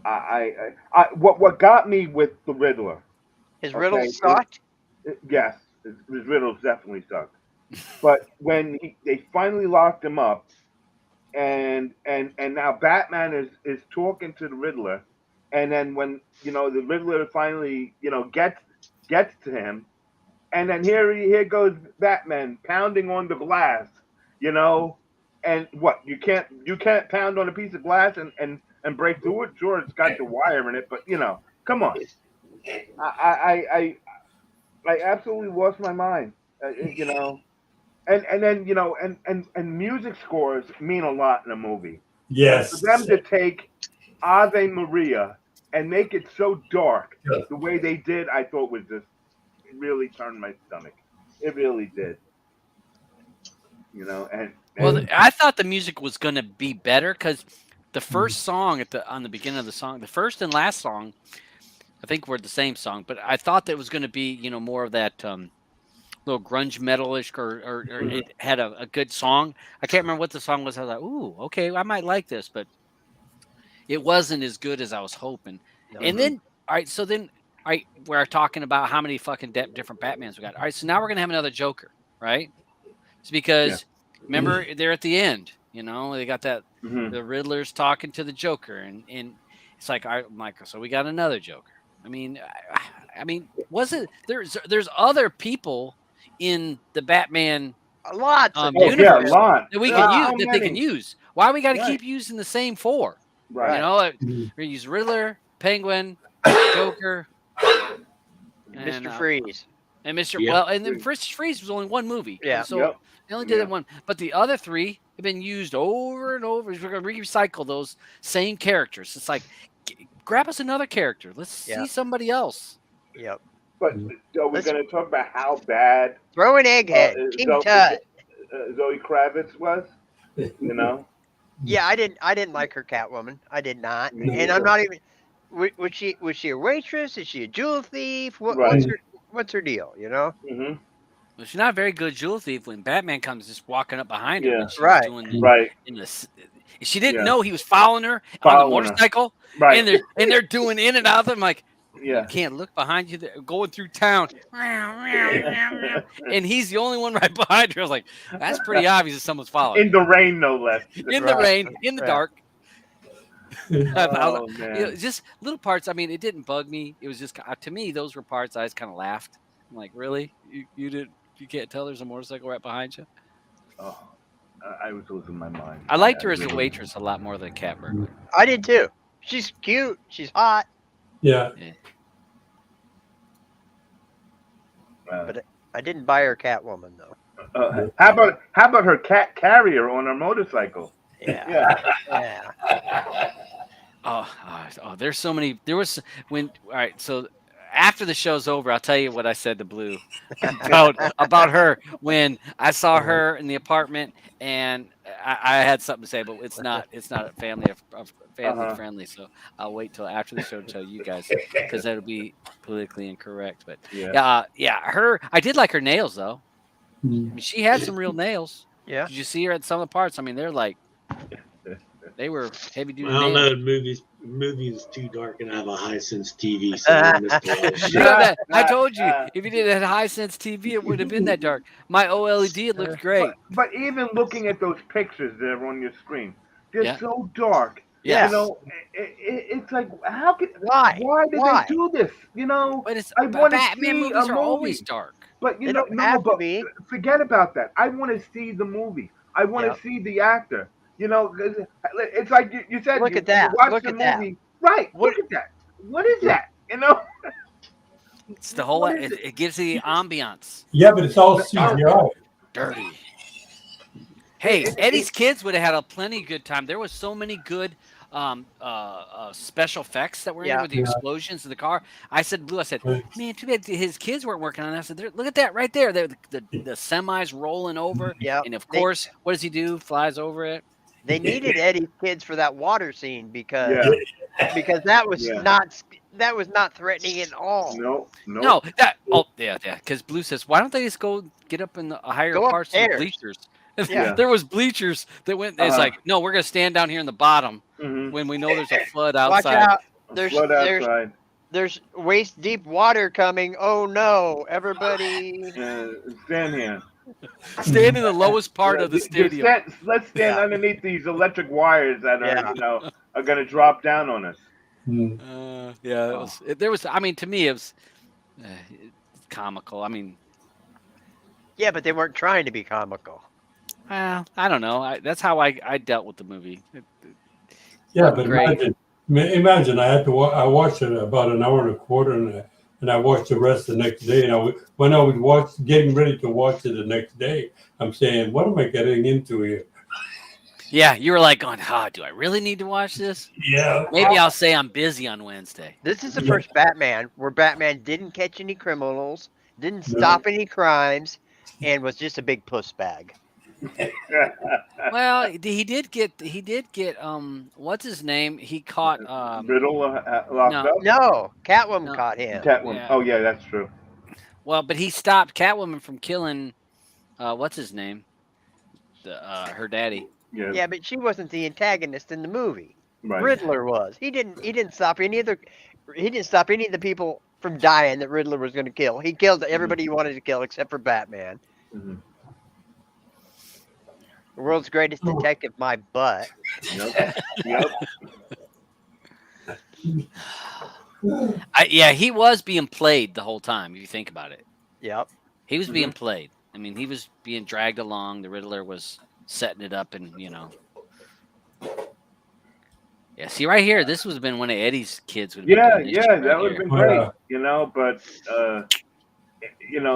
All right. What got me with the Riddler? His riddles sucked. Yes, his riddles definitely sucked. But when they finally locked him up, and now Batman is talking to the Riddler, and then when the Riddler finally gets to him, and then here goes Batman pounding on the glass, you know, and what you can't pound on a piece of glass and break through it. Sure, it's got the wire in it, but come on, I absolutely lost my mind, and then and music scores mean a lot in a movie. And for Yes. them to take Ave Maria and make it so dark the way they did, I thought was just really turned my stomach. It really did. Well, And I thought the music was going to be better because the first song on the beginning of the song, the first and last song, I think were the same song, but I thought that it was going to be more of that little grunge metalish, or it had a good song. I can't remember what the song was. I was like, ooh, okay, I might like this, but it wasn't as good as I was hoping. No. And then, all right, so then, all right, we're talking about how many fucking different Batmans we got. All right, so now we're gonna have another Joker, right? It's because remember they're at the end. They got that the Riddler's talking to the Joker, and it's like, I'm like, so we got another Joker. I mean, was it there's other people in the Batman Lots of universe lot. that we How can use that they many? can use. Why we got to Right. keep using the same four? Right. We're gonna use Riddler, Penguin, Joker, and Mr. Freeze. and Mr. Yep. Well, and then Mr. Freeze was only one movie. Yeah. So Yep. they only did Yeah. it one, but the other three have been used over and over. We're gonna recycle those same characters. It's like, grab us another character. Let's see somebody else. Yep. But are we going to talk about how bad Throw an egghead. King Tut. Zoe Kravitz was? Yeah, I didn't like her Catwoman. I did not, Me and either. I'm not even. Was she a waitress? Is she a jewel thief? Right. What's her deal? Mm-hmm. Well, she's not a very good jewel thief when Batman comes just walking up behind her. Yeah. When she Right. was doing Right. she didn't Yeah. know he was following her on the Following her. motorcycle, Right. and they're doing in and out of them like. Yeah. You can't look behind you. They're going through town, and he's the only one right behind her. I was like, that's pretty obvious that someone's following. In the rain, no less. In the rain, in the Right. dark. Oh, man. Just little parts. I mean, it didn't bug me. It was just to me, those were parts I just kind of laughed. I'm like, really? You can't tell there's a motorcycle right behind you? Oh, I was losing my mind. I liked her as a waitress a lot more than Cat Burglar. I did too. She's cute. She's hot. Yeah. But I didn't buy her Catwoman though. How about her cat carrier on her motorcycle? Yeah. Yeah. Yeah. Oh, there's so many. There was all right. So after the show's over, I'll tell you what I said to Blue about her when I saw her in the apartment, and I had something to say, but it's not a family friendly. So I'll wait till after the show to tell you guys because that'll be politically incorrect. But her. I did like her nails though. I mean, she had some real nails. Yeah. Did you see her at some of the parts? I mean, they're like. They were heavy duty. I don't nails. know. The movie is too dark, and I have a high sense TV. So I missed a lot of shit. I told you, if you didn't have high sense TV, it would have been that dark. My OLED, it looked great. But even looking at those pictures that are on your screen, they're so dark. Yeah. It's like, how could Why? Why did they do this? But it's I want to Batman see movies a are always movie. dark. But They don't have to be. forget about that. I want to see the movie. I want to see the actor. It's like you said. Look at that. You watch Look the at that. movie. Right. Look at that. What is that? It's the whole. It gives the ambiance. Yeah, but it's all CGI. Dirty. Hey, Eddie's kids would have had a plenty good time. There was so many good special effects that were in with the explosions in the car. I said, Blue, man, too bad his kids weren't working on that. I said, look at that right there. The semis rolling over. Yeah. And of course, what does he do? Flies over it. They needed Eddie's kids for that water scene because that was not threatening at all. No. Because Blue says, why don't they just go get up in the higher Go parts of the upstairs. bleachers? Yeah. There was bleachers that went. It's like, no, we're gonna stand down here in the bottom when we know there's a flood outside. Watch out! Flood outside. There's waist deep water coming. Oh no! Everybody. Stand here. Stand in the lowest part of the Just stadium. let's stand Yeah. underneath these electric wires that are, Yeah. are going to drop down on us. Yeah, Oh. there was. I mean, to me, it was comical. I mean, Yeah, but they weren't trying to be comical. I don't know. That's how I dealt with the movie. It Yeah, wasn't but great. imagine I had to. I watched it about an hour and a quarter, and I watched the rest the next day. And when I was getting ready to watch it the next day, I'm saying, "What am I getting into here?" Yeah, you were like going, do I really need to watch this? Yeah. Maybe I'll say I'm busy on Wednesday. This is the first Batman where Batman didn't catch any criminals, didn't No. stop any crimes, and was just a big puss bag. Well, he did get what's his name? He caught Riddle locked no. up? No, Catwoman No. caught him. Catwoman. Yeah. Oh, yeah, that's true. Well, but he stopped Catwoman from killing what's his name? Her daddy. Yeah, Yeah, but she wasn't the antagonist in the movie. right. Riddler was. He didn't stop any of the people from dying that Riddler was going to kill. He killed everybody he wanted to kill except for Batman. Mhm. The world's greatest detective, my butt. Yep. Yep. Yeah, he was being played the whole time. If you think about it, Yep. he was being played. I mean, he was being dragged along. The Riddler was setting it up, and Yeah, see right here, this would have been one of Eddie's kids. Would have Yeah, been yeah, that would have been great. Yeah. But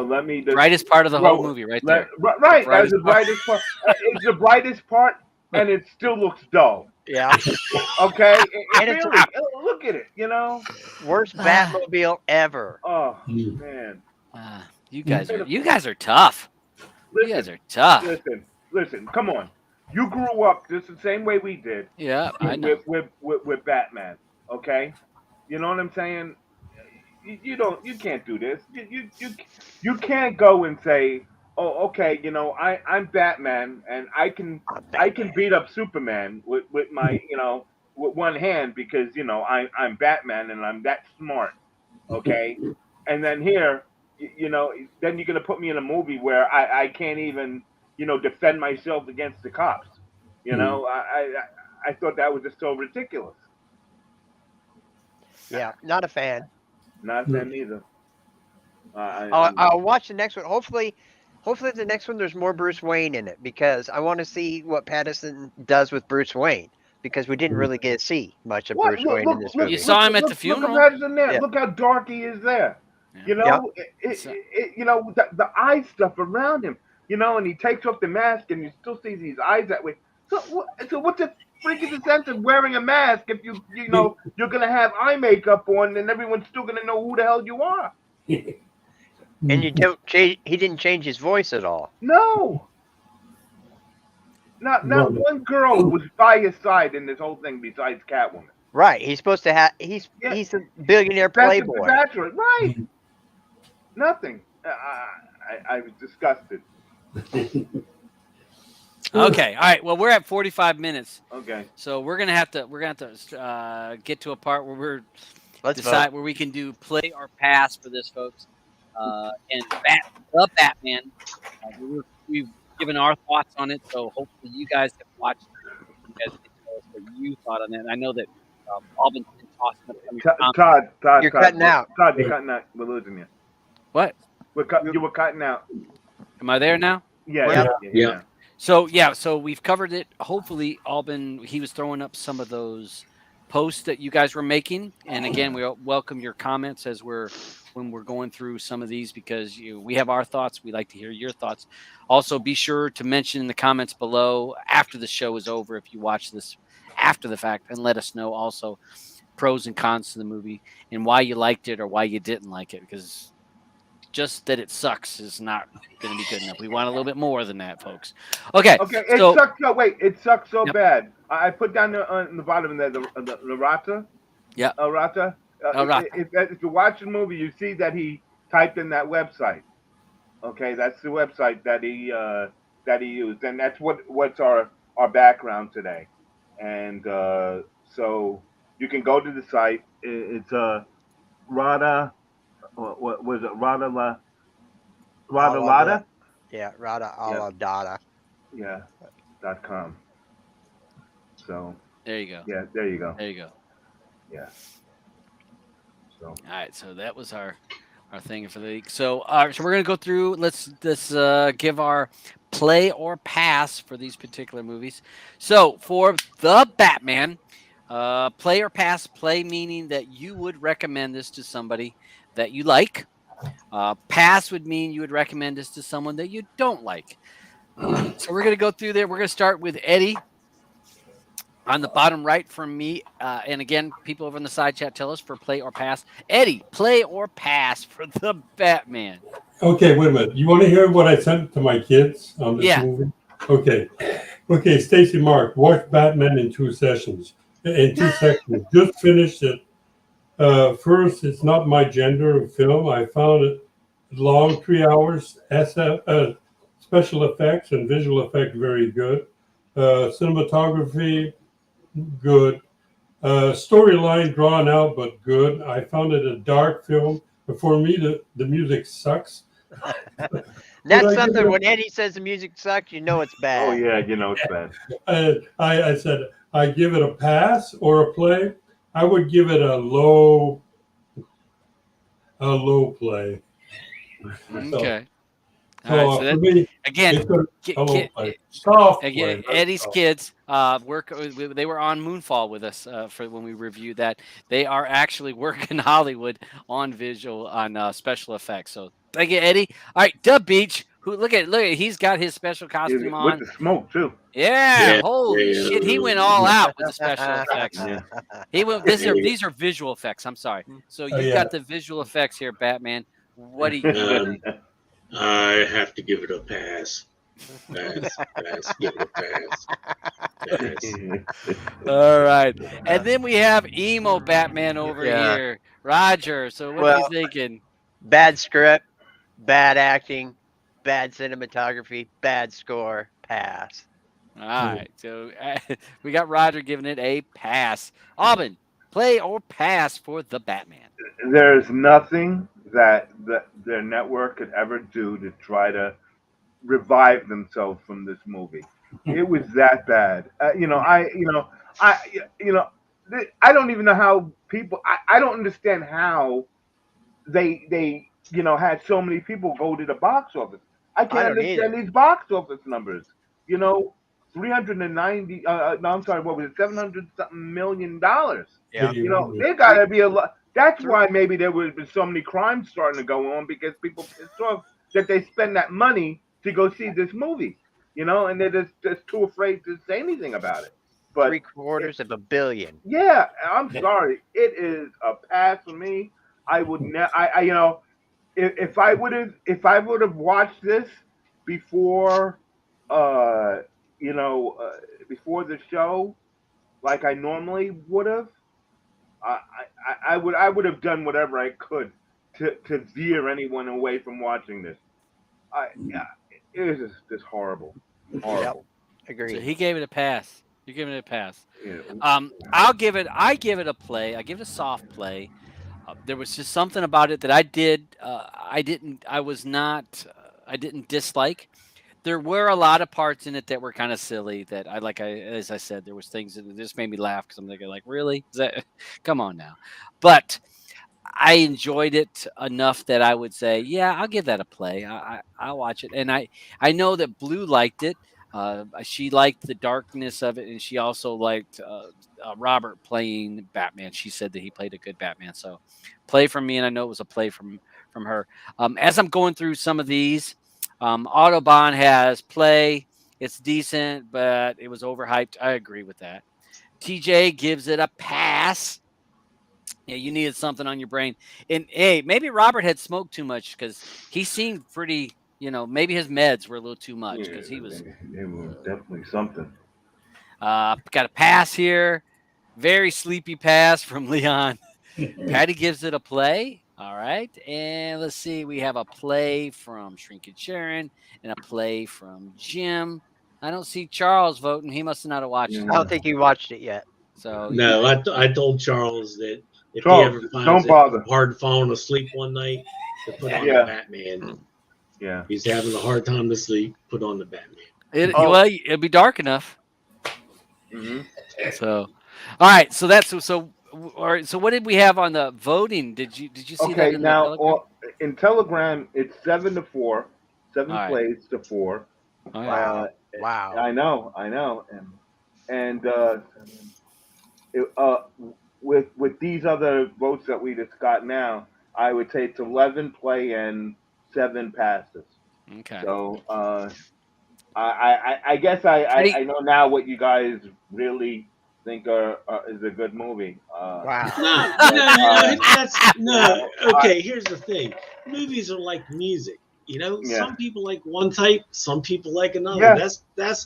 let me just brightest part of the whole movie, right there. Right, that's the brightest part. It's the brightest part, and it still looks dull. Yeah. Okay, And it's really, look at it. Worst Batmobile ever. Oh man, you guys are tough. You guys are tough. Listen. Come on, you grew up just the same way we did. Yeah, I know. With Batman. Okay, you know what I'm saying? You can't do this. You can't go and say, oh, okay, I'm Batman and I can beat up Superman with my with one hand because I'm Batman and I'm that smart. Okay, and then here then you're gonna put me in a movie where I can't even defend myself against the cops. I thought that was just so ridiculous. Yeah, not a fan. Not them either. I'll watch the next one. Hopefully the next one there's more Bruce Wayne in it because I want to see what Pattinson does with Bruce Wayne because we didn't really get to see much of Bruce Wayne in this movie. You saw him at the funeral. Look at Pattinson there. Yeah. Look how dark he is there. Yeah. The eye stuff around him. And he takes off the mask and you still see these eyes that way. So what's the freaking sense of wearing a mask if you're gonna have eye makeup on and everyone's still gonna know who the hell you are? And you don't change. He didn't change his voice at all. No. Not one girl was by his side in this whole thing besides Catwoman. Right. He's supposed to have. He's a billionaire playboy. That's right. Nothing. I was disgusted. Okay. All right. Well, we're at 45 minutes. Okay. So we're gonna have to get to a part where Let's decide vote. where we can do play or pass for this, folks. And the Batman. We've given our thoughts on it, so hopefully you guys have watched it. You guys can tell us what you thought on it. I know that Albin's been tossing up some Todd, You're cutting out. Todd, you're cutting out. We're losing you. What? You were cutting out. Am I there now? Yeah. So we've covered it. Hopefully, Albin, he was throwing up some of those posts that you guys were making, and again, we welcome your comments when we're going through some of these because we have our thoughts. We like to hear your thoughts. Also, be sure to mention in the comments below after the show is over if you watch this after the fact, and let us know also pros and cons to the movie and why you liked it or why you didn't like it, because just that it sucks is not going to be good enough. We want a little bit more than that, folks. Okay. It sucks. No, wait. It sucks so bad. I put down on the bottom there the Rata. Yeah. Rata. If you watch the movie, you see that he typed in that website. Okay, that's the website that he used, and that's what's our background today. And so you can go to the site. It's Rata. What was it? Rata Lada? Yeah, Rada a Yeah. la Dada. Yeah. .com. So There you go. yeah, there you go. There you go. Yeah. So All right, so that was our thing for the week. So so we're gonna go through. Let's give our play or pass for these particular movies. So for the Batman, play or pass. Play meaning that you would recommend this to somebody that you like. Pass would mean you would recommend this to someone that you don't like. So we're gonna go through there. We're gonna start with Eddie on the bottom right from me. And again, people over in the side chat tell us for play or pass. Eddie, play or pass for the Batman. Okay, wait a minute. You want to hear what I sent to my kids on this Yeah. movie? Okay, Stacy Mark, watch Batman in 2 sessions. In 2 sections. Just finished it. First, it's not my gender of film. I found it long, 3 hours. Special effects and visual effect very good. Cinematography, good. Storyline drawn out but good. I found it a dark film. But for me, the music sucks. That's something. When Eddie says the music sucks, you know it's bad. oh yeah, you know it's bad. I said I give it a pass or a play. I would give it a low play. Okay. So, All right. So for me, again, it's a low play. Soft again, play. Eddie's kids they were on Moonfall with us for when we reviewed that. They are actually working Hollywood on visual on special effects. So thank you, Eddie. All right, Dub Beach. Who look at he's got his special costume on. With the smoke too. Yeah, holy shit, he went all out with the special effects. Yeah. He went. These are visual effects. I'm sorry. So you've got the visual effects here, Batman. What do you? I have to give it a pass. Pass. Give it a pass. Pass. All right, and then we have emo Batman over here, Roger. So what are you thinking? Bad script, bad acting, bad cinematography, bad score. Pass. All right, so we got Roger giving it a pass. Aubin, play or pass for the Batman. There's nothing that their network could ever do to try to revive themselves from this movie. It was that bad. I don't even know how people. I don't understand how they had so many people go to the box office. I can't understand these box office numbers. 390. No, I'm sorry. What was it? $700 million. Yeah. There gotta be a lot. That's why maybe there would have been so many crimes starting to go on, because people pissed off that they spend that money to go see this movie. And they're just too afraid to say anything about it. But $750 million. Yeah, I'm sorry. It is a pass for me. I would never. If I would have watched this before, before the show, like I normally would have, I would have done whatever I could to veer anyone away from watching this. It was just horrible. Yep. Agreed. So he gave it a pass. You're giving it a pass. Yeah. I give it a play. I give it a soft play. There was just something about it that I didn't dislike. There were a lot of parts in it that were kind of silly that as I said, there was things that just made me laugh because I'm thinking like, really? Is that, come on now. But I enjoyed it enough that I would say, yeah, I'll give that a play. I'll watch it. And I know that Blue liked it. She liked the darkness of it, and she also liked Robert playing Batman. She said that he played a good Batman. So play from me, and I know it was a play from her. As I'm going through some of these, Autobahn has play. It's decent, but it was overhyped. I agree with that. TJ gives it a pass. Yeah, you needed something on your brain. And hey, maybe Robert had smoked too much because he seemed pretty, maybe his meds were a little too much because he was. They were definitely something. Got a pass here. Very sleepy pass from Leon. Patty gives it a play. All right. And let's see. We have a play from Shrinking Sharon and a play from Jim. I don't see Charles voting. He must not have watched it. I don't think he watched it yet. So no, I told Charles that if Charles, he ever don't finds bother. it hard falling asleep one night, to put on the Batman. Yeah. He's having a hard time to sleep. Put on the Batman. Well, it'll be dark enough. Hmm. So, all right. So all right. So what did we have on the voting? Did you see that Okay, in the now Telegram? in Telegram it's 7-4, All right. plays to 4. All right. Wow. Wow. I know, and with these other votes that we just got now, I would say it's 11 play and 7 passes. Okay. So I guess I know now what you guys really think is a good movie. Wow. No, that's no. know, Okay, here's the thing. Movies are like music. Yeah. Some people like one type, some people like another. Yeah. That's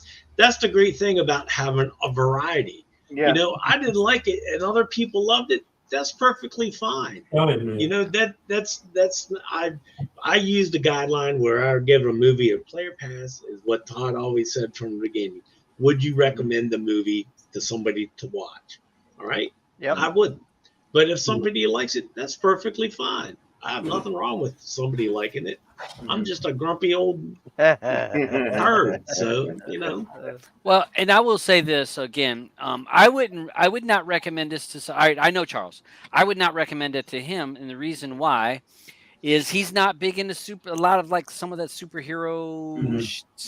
the great thing about having a variety. Yeah. I didn't like it, and other people loved it. That's perfectly fine. Fine, man. That's I used a guideline where I would give a movie a player pass is what Todd always said from the beginning. Would you recommend the movie to somebody to watch? All right. Yep. I wouldn't. But if somebody likes it, that's perfectly fine. I have nothing wrong with somebody liking it. I'm just a grumpy old nerd. So, Well, and I will say this again. I would not recommend this to. All right, I know Charles. I would not recommend it to him, and the reason why is he's not big into a lot of like some of that superhero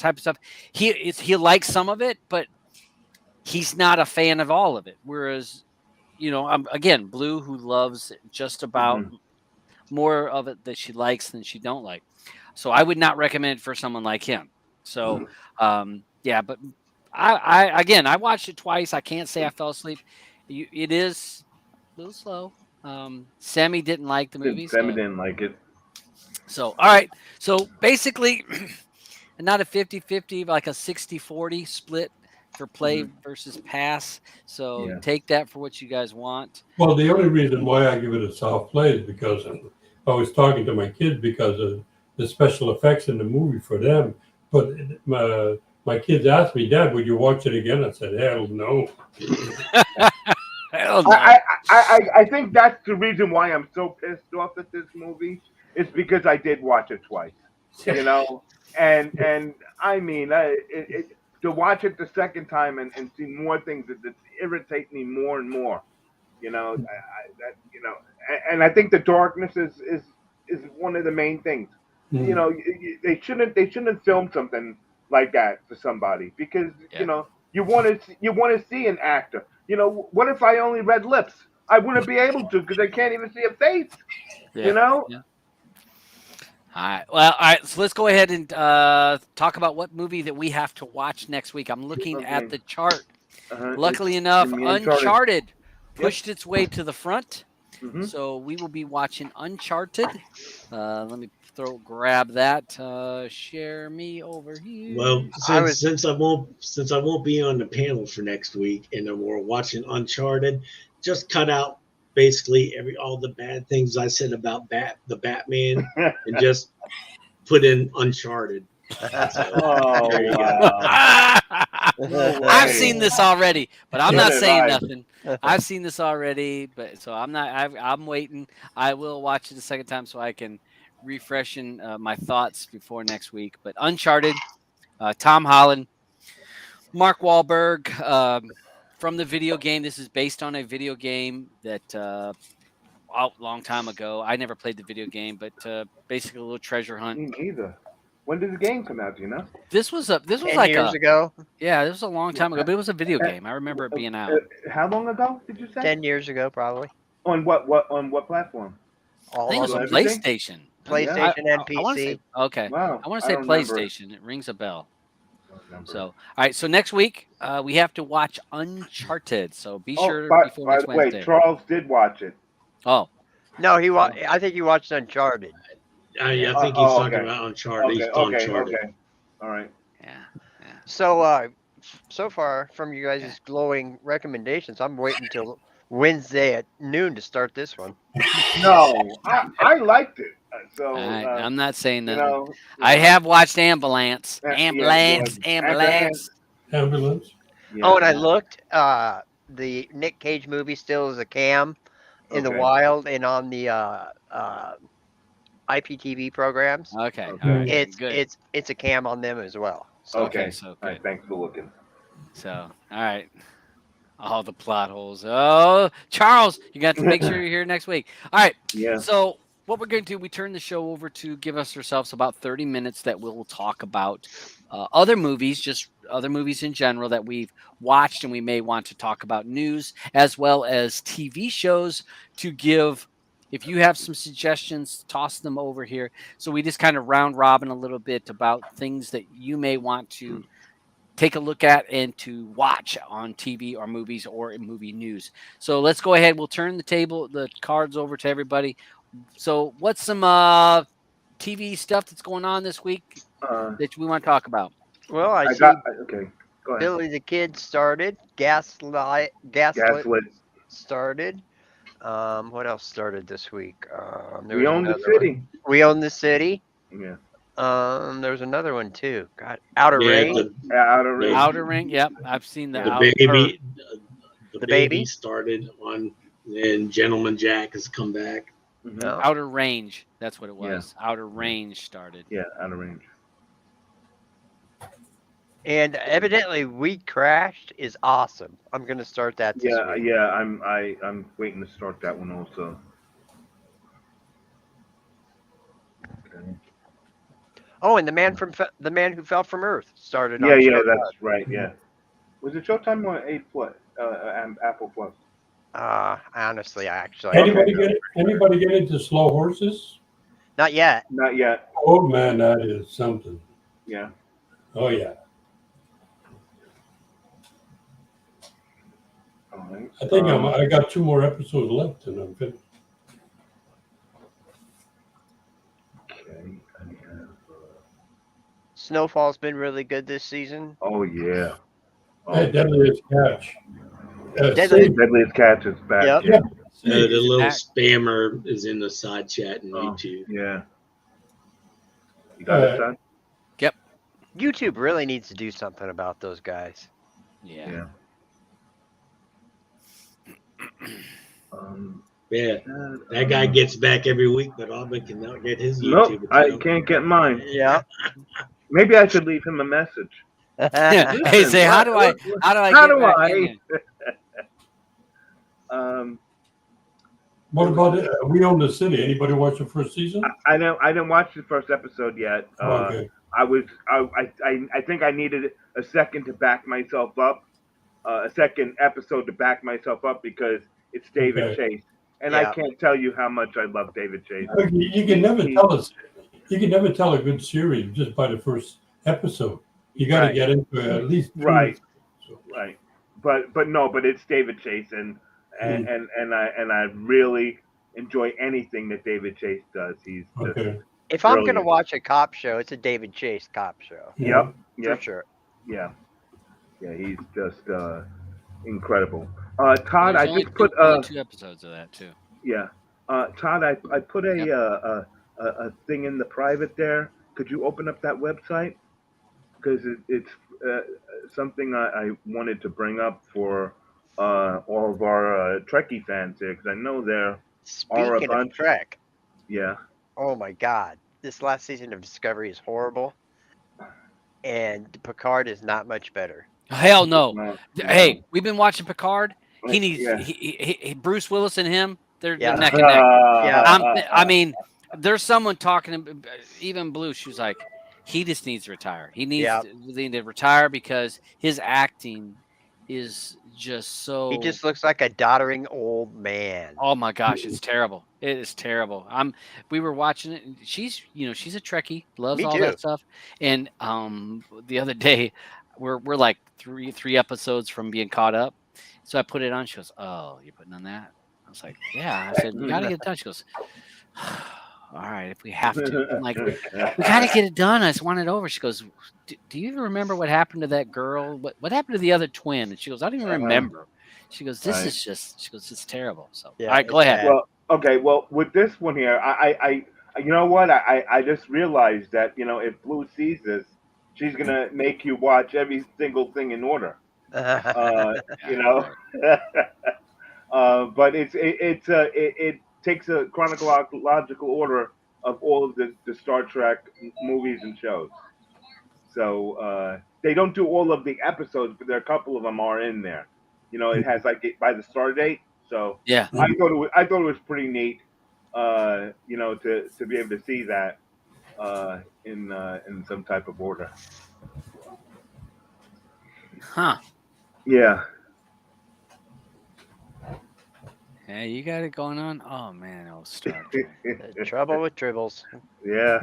type of stuff. He likes some of it, but he's not a fan of all of it. Whereas, again, Blue, who loves just about more of it that she likes than she don't like. So I would not recommend it for someone like him. So, yeah, but I watched it twice. I can't say I fell asleep. It is a little slow. Sammy didn't like the movie. Sammy didn't like it. So, all right. So basically, not a 50-50, like a 60-40 split for play versus pass. So take that for what you guys want. Well, the only reason why I give it a soft play is because I was talking to my kids because of the special effects in the movie for them. But my kids asked me, Dad, would you watch it again? I said, hell no. Hell no. I think that's the reason why I'm so pissed off at this movie is because I did watch it twice, and I mean, to watch it the second time and see more things that irritate me more and more, and I think the darkness is one of the main things. They shouldn't film something like that for somebody because you want to see an actor. What if I only read lips? I wouldn't be able to because I can't even see a face. Yeah. Yeah. All right. Well, all right. So let's go ahead and talk about what movie that we have to watch next week. I'm looking at the chart. Luckily enough, Uncharted pushed its way to the front. So we will be watching Uncharted. Let me grab that. Share me over here. Well, since I won't be on the panel for next week, and then we're watching Uncharted, just cut out basically all the bad things I said about the Batman, and just put in Uncharted. Oh, wow. I've seen this already, but I'm not saying nothing. I've seen this already, but so I'm not. I'm waiting. I will watch it the second time so I can refreshen my thoughts before next week. But Uncharted, Tom Holland, Mark Wahlberg from the video game. This is based on a video game that a long time ago. I never played the video game, but basically a little treasure hunt. Me neither. When did the game come out? Do you know? This was 10 like years ago. Yeah, this was a long time ago, but it was a video game. I remember it being out. How long ago did you say? 10 years ago, probably. On what platform? I think it was on everything? PlayStation. PlayStation and PC. I want to say, okay. Wow. I want to say don't remember. PlayStation. It rings a bell. So, all right. So next week we have to watch Uncharted. So be sure before next Wednesday. Wait, Charles did watch it. Oh. No, I think he watched Uncharted. I think he's talking about Uncharted. Okay. All right. Yeah. So far from you guys' glowing recommendations, I'm waiting till Wednesday at noon to start this one. No, I liked it. So I'm not saying that. I have watched Ambulance. Ambulance. Yeah. Oh, and I looked. The Nick Cage movie still is a cam in the wild and on the IPTV programs. Okay. Okay. All right. Good. It's a cam on them as well. So Okay. So All good. right. Thanks for looking. So all right. All the plot holes. Oh, Charles, you got to make sure you're here next week. All right. Yeah. So what we're going to do, we turn the show over to give us ourselves about 30 minutes that we'll talk about other movies, just other movies in general that we've watched and we may want to talk about news as well as TV shows to give. If you have some suggestions, toss them over here. So we just kind of round robin a little bit about things that you may want to take a look at and to watch on TV or movies or in movie news. So let's go ahead. We'll turn the cards over to everybody. So what's some TV stuff that's going on this week that we want to talk about? well, I see Okay. Go ahead. Billy the Kid started. Gaslit started. What else started this week? There We was own the another one. city. We Own the City. Yeah. There was another one too. God, Outer Yeah, Range. Outer Ring. Outer Ring. Yep, I've seen the baby. The The baby Baby? started on, and Gentleman Jack has come back. Mhm. No. Outer Range. That's what it Yeah. was. Outer Range started. Yeah. Outer Range. And evidently, We Crashed is awesome. I'm gonna start that this Yeah. week. Yeah. I'm waiting to start that one also. Okay. Oh, and the Man Who Fell from Earth started Yeah. on Yeah. Showtime. That's right. Yeah. Was it Showtime or Apple Plus? Honestly, Anybody get into Slow Horses? not yet. Not yet. Oh man, that is something. Yeah. Oh yeah. All right. I think I got 2 more episodes left and I'm finished. Okay. I have, Snowfall's been really good this season. oh yeah. Oh, Hey, Deadliest Catch. Deadly- Deadliest Catch is back. Yep. Yeah. The little Back. spammer is in the side chat in Oh, YouTube. yeah. You got it, son? YouTube really needs to do something about those guys. Yeah. Yeah. Um, Yeah, that guy gets back every week, but Auburn cannot get his Nope, YouTube I account. can't get mine. Yeah. Maybe I should leave him a message. Hey, say how do I How get do back I? in here? What about We Own the City? Anybody watch the first season? I didn't watch the first episode yet. Okay. I think I needed a second to back myself up, a second episode to back myself up because it's David Okay. Chase, and Yeah. I can't tell you how much I love David Chase. You can never tell us. You can never tell a good series just by the first episode. You got to Right. get into it at least 2 Right. episodes. Right, but it's David Chase, and I really enjoy anything that David Chase does. He's just, Okay. If I'm Brilliant. gonna watch a cop show, it's a David Chase cop show yep, for sure. yeah, he's just incredible. Todd, There's I only just put only 2 episodes of that too. yeah, Todd, I put a thing in the private there. Could you open up that website? Because it's something I wanted to bring up for all of our Trekkie fans here, because I know there are a Speaking of bunch. Trek, Yeah. oh my God, this last season of Discovery is horrible, and Picard is not much better. Hell no. No, Hey, we've been watching Picard. He needs Yeah. he Bruce Willis and him. They're Yeah. neck and neck. Yeah. I mean, there's someone talking. Even Blue, she was like, he just needs to retire. He needs Yeah. to retire because his acting is just so. He just looks like a doddering old man. Oh my gosh, it's terrible. It is terrible. We were watching it. And she's a Trekkie, loves Me all too. that stuff. And the other day, we're like three episodes from being caught up. So I put it on. She goes, "Oh, you're putting on that?" I was like, "Yeah." I said, "We got to get it done." She goes, "All right, if we have to." I'm like, "We got to get it done. I just want it over." She goes, "Do you even remember what happened to that girl? What happened to the other twin?" And she goes, "I don't even remember." She goes, "This Right. is just." She goes, "It's terrible." So, Yeah, all right, go it's ahead. bad. Well, okay. Well, with this one here, I you know what? I just realized that if Blue sees this, she's gonna make you watch every single thing in order. You know. But it takes a chronological order of all of the Star Trek movies and shows. So they don't do all of the episodes, but there are a couple of them are in there. It has like by the star date. So Yeah. I thought it was pretty neat. To be able to see that in some type of order. Huh. Yeah. Yeah, you got it going on. Oh man, Star Trek. The trouble with dribbles. Yeah.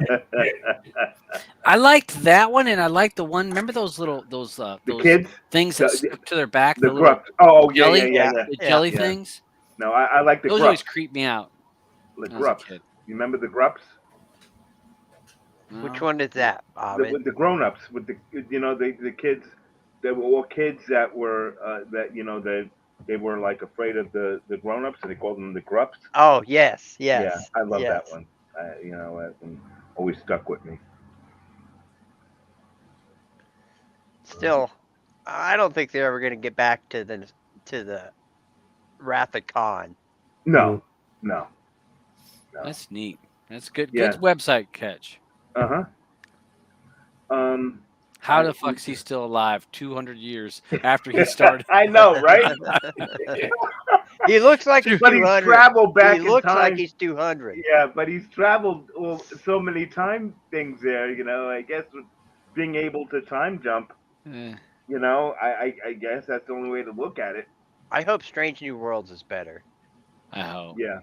I liked that one, and I liked the one. Remember those those kids? things that stuck to their back? The The little grups. Oh, jelly, yeah. the jelly Yeah. things. No, I like the Those grups. always creep me out. The when I was a grups. kid. You remember the grups? Which No. one is that, Bob? With the grown-ups, with the kids. They were all kids that were they were like afraid of the grown-ups, and they called them the grups. Oh, yes. Yeah, I love yes. that one. That one always stuck with me. Still, I don't think they're ever going to get back to the Wrath of Khan. No. That's neat. That's good. Yeah. Good website catch. Uh-huh. How the fuck's he still alive 200 years after he started? I know, right? He looks like he's But he's 200. traveled back He in looks time. like he's 200. Yeah, but he's traveled so many time things there. I guess with being able to time jump. Eh, I guess that's the only way to look at it. I hope Strange New Worlds is better. I hope. Yeah.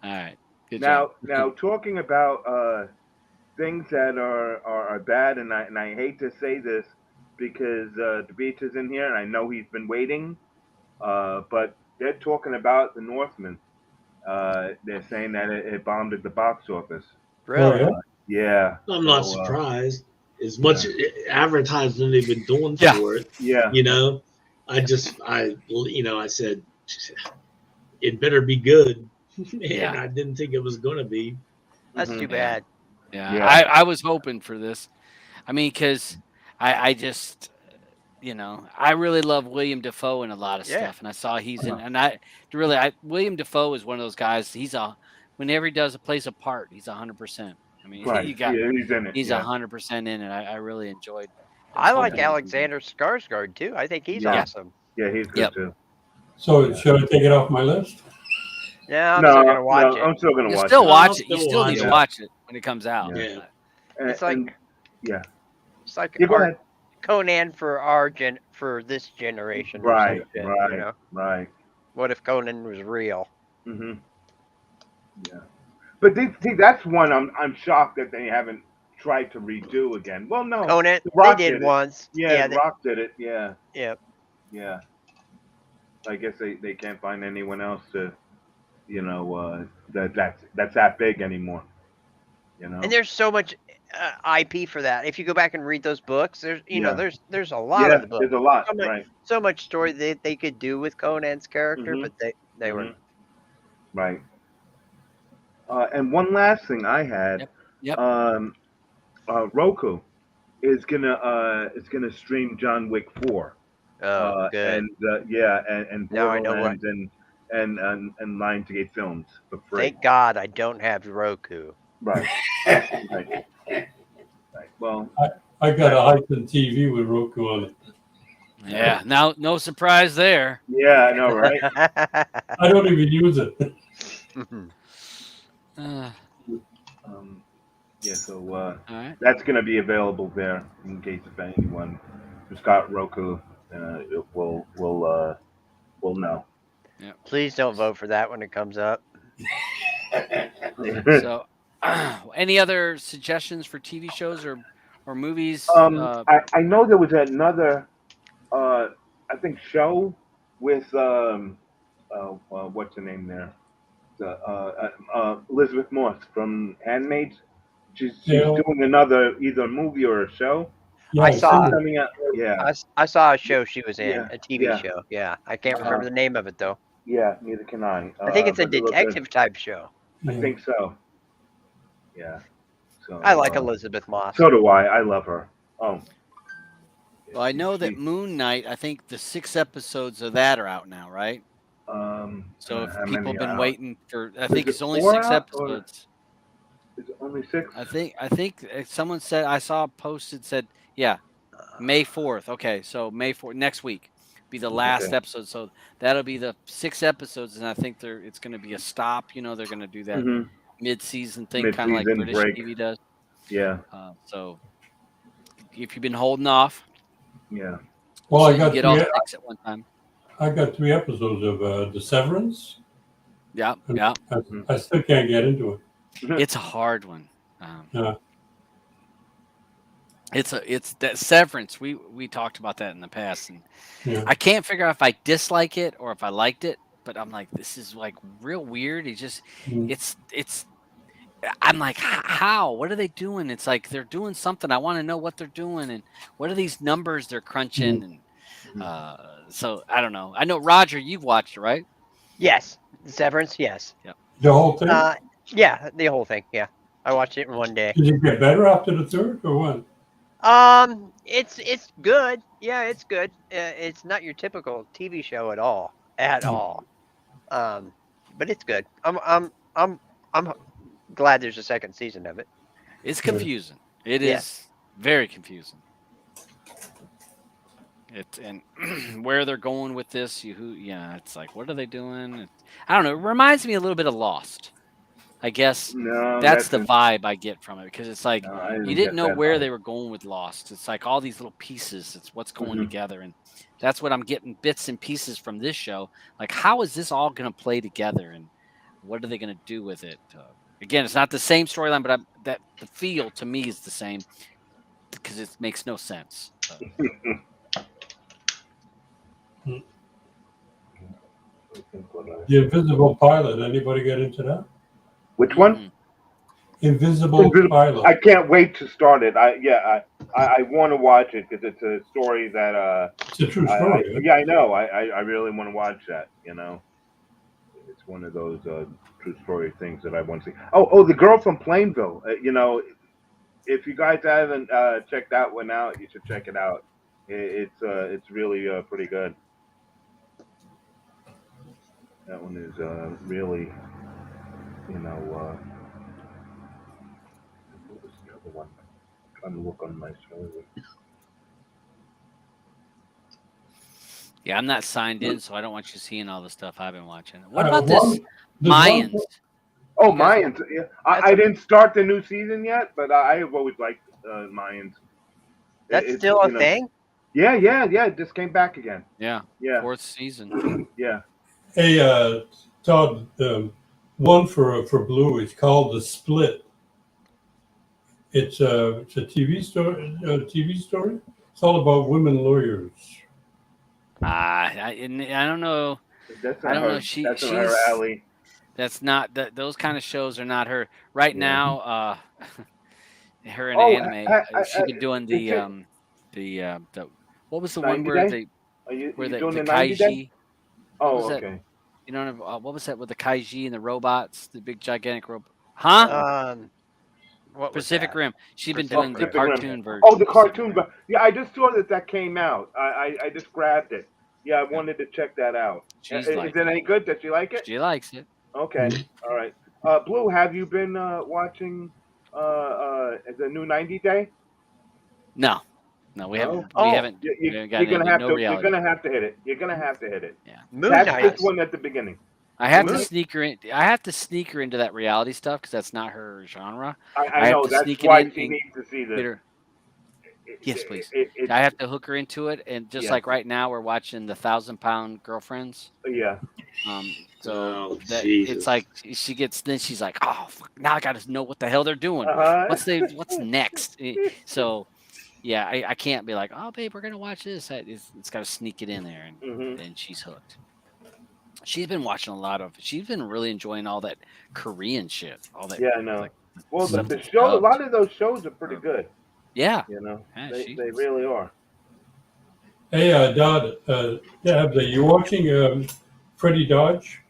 All right. Good Now, job. talking about things that are bad, and I hate to say this because the beach is in here, and I know he's been waiting, but they're talking about the Northman. They're saying that it bombed at the box office. Really? Oh, Yeah. I'm not surprised. As much advertising they've been doing Yeah. for it, Yeah. I said it better be good, and Yeah. I didn't think it was going to be. That's Mhm. too bad. Yeah. Yeah. I was hoping for this. I mean, because I just, I really love William Dafoe in a lot of Yeah. stuff, and I saw he's in, and William Dafoe is one of those guys. Whenever he plays a part, he's 100%. I mean, Right. he's in it. He's yeah. 100% in it. I really enjoyed. I like hoping he can do it. Alexander Skarsgård too. I think he's Yeah. awesome. Yeah, he's good Yep. too. So should I take it off my list? Yeah, I'm still gonna watch it. I'm still gonna You watch still it. watch I'll it. You still still watch need to it. watch it when it comes out. Yeah. It's like- yeah. It's like Yeah, go ahead. Conan for this generation. or Right, some shit, right, right. What if Conan was real? Mm-hmm. Yeah, but see, that's one I'm shocked that they haven't tried to redo again. Well, no, Conan, The Rock they did it. once. Yeah, The they- Rock did it. Yeah, yeah. yeah. I guess they can't find anyone else to, that's that big anymore. And there's so much IP for that. If you go back and read those books, there's there's a lot yeah, of the books. there's a lot, So much, right? so much story that they could do with Conan's character, Mhm. but they were Right. And one last thing I had. Yep. Roku is gonna stream John Wick 4. good. And and Now I know Borderlands and Lionsgate Films for free. Thank God I don't have Roku. Right. Right. Well, I got a Hisense TV with Roku on it. Yeah. Now, no surprise there. yeah, I know, right? I don't even use it. Uh, Yeah, so all right. that's gonna be available there in case if anyone who's got Roku will know. Please don't vote for that when it comes up. So, any other suggestions for TV shows or movies? I know there was another I think show with what's her name there? Elizabeth Moss from Handmaids. She's Yeah. doing another either movie or a show. Yeah, I I've saw seen it. Coming out. Yeah, I saw a show she was in, Yeah, a TV yeah. show. Yeah, I can't remember the name of it though. yeah. Neither can I. I think it's a but it looked good. detective type show. I think so. Yeah. So I like Elizabeth Moss. So do I. I love her. Oh. Well, I know that Moon Knight. I think the 6 episodes of that are out now, right? So if how people many have been are out? waiting for, I Is think it it's only 4 6 out, or- episodes. Is it only 6? I think someone said I saw posted said May 4th. Okay, so May 4th next week be the last Okay. episode. So that'll be the 6 episodes, and I think it's going to be a stop. They're going to do that Mhm. mid-season thing, kind of like Mid-season British break. TV does. Yeah. So if you've been holding off, Yeah. Well, so I you got get all three. 6 at one time. I got 3 episodes of The Severance. Yeah. I still can't get into it. It's a hard one. Yeah. It's that Severance. We talked about that in the past, and Yeah. I can't figure out if I dislike it or if I liked it. But I'm like, this is like real weird. Mm. It's. I'm like, how? What are they doing? It's like they're doing something. I want to know what they're doing and what are these numbers they're crunching. And so I don't know. I know Roger, you've watched it, right? Yes. Severance, yes. The whole thing? Yeah, the whole thing, yeah. I watched it in one day. Did it get better after the 3rd or what? It's good. Yeah, it's good. It's not your typical TV show at all. But it's good. I'm glad there's a second season of it. It's confusing. It Yeah. is very confusing. And where they're going with this, it's like, what are they doing? I don't know. It reminds me a little bit of Lost. I guess No, that's the vibe I get from it, because it's like No, I you get didn't know that where vibe. they were going with Lost. It's like all these little pieces. It's what's going Mhm. together, and that's what I'm getting bits and pieces from this show. Like, how is this all going to play together, and what are they going to do with it? Again, it's not the same storyline, but that the feel to me is the same because it makes no sense. The Invisible Pilot. Anybody get into that? Which one? Invisible Pilot. I can't wait to start it. I want to watch it because it's a story that It's a true story. I know. I really want to watch that. It's one of those true story things that I want to see. Oh, the girl from Plainville. If you guys haven't checked that one out, you should check it out. It's really pretty good. That one is really, what was the other one? I'm trying to look on my server. Yeah, I'm not signed in, so I don't want you seeing all the stuff I've been watching. What about there's this Mayans? Oh, Mayans. Yeah. I didn't start the new season yet, but I have always liked Mayans. That's still a thing? Yeah. It just came back again. Yeah. Yeah. 4th season. Yeah. Hey, Todd, one for Blue. It's called The Split. It's a TV story. It's all about women lawyers. I don't know. That's I don't know. That's not her alley. That's not those kind of shows are not her right now. Her in anime. She's been doing the what was the one where Day? where you the doing the 90 kaiji? Day? Oh, that? okay. You know what was that with the kaiji and the robots, the big gigantic robot? Huh? What Pacific Rim. She's been Pacific doing the cartoon version. Oh, the cartoon. Yeah, I just saw that came out. I just grabbed it. Yeah, I wanted to check that out. Is it any good? Does she like it? She likes it. Okay. All right. Blue, have you been watching the new 90 Day? No, we haven't. Oh, We haven't. You're gonna have to. You're gonna have to hit it. You're gonna have to hit it. Yeah. That's this one at the beginning. I have to sneak her in. I have to sneak her into that reality stuff because that's not her genre. I know. That's why she needs to see this. Yes, please. I have to hook her into it, and just like right now, we're watching the 1,000-Pound Girlfriends. Yeah. So it's like she gets. Then she's like, "Oh, fuck, now I got to know what the hell they're doing. What's next?" So, yeah, I can't be like, "Oh, babe, we're gonna watch this." It's got to sneak it in there, and then she's hooked. She's been watching a lot of. She's been really enjoying all that Korean shit. All that. Yeah, I know. Like, well, the show. A lot of those shows are pretty good. Yeah. They really are. Hey, Dodd, are you watching Freddie Dodge?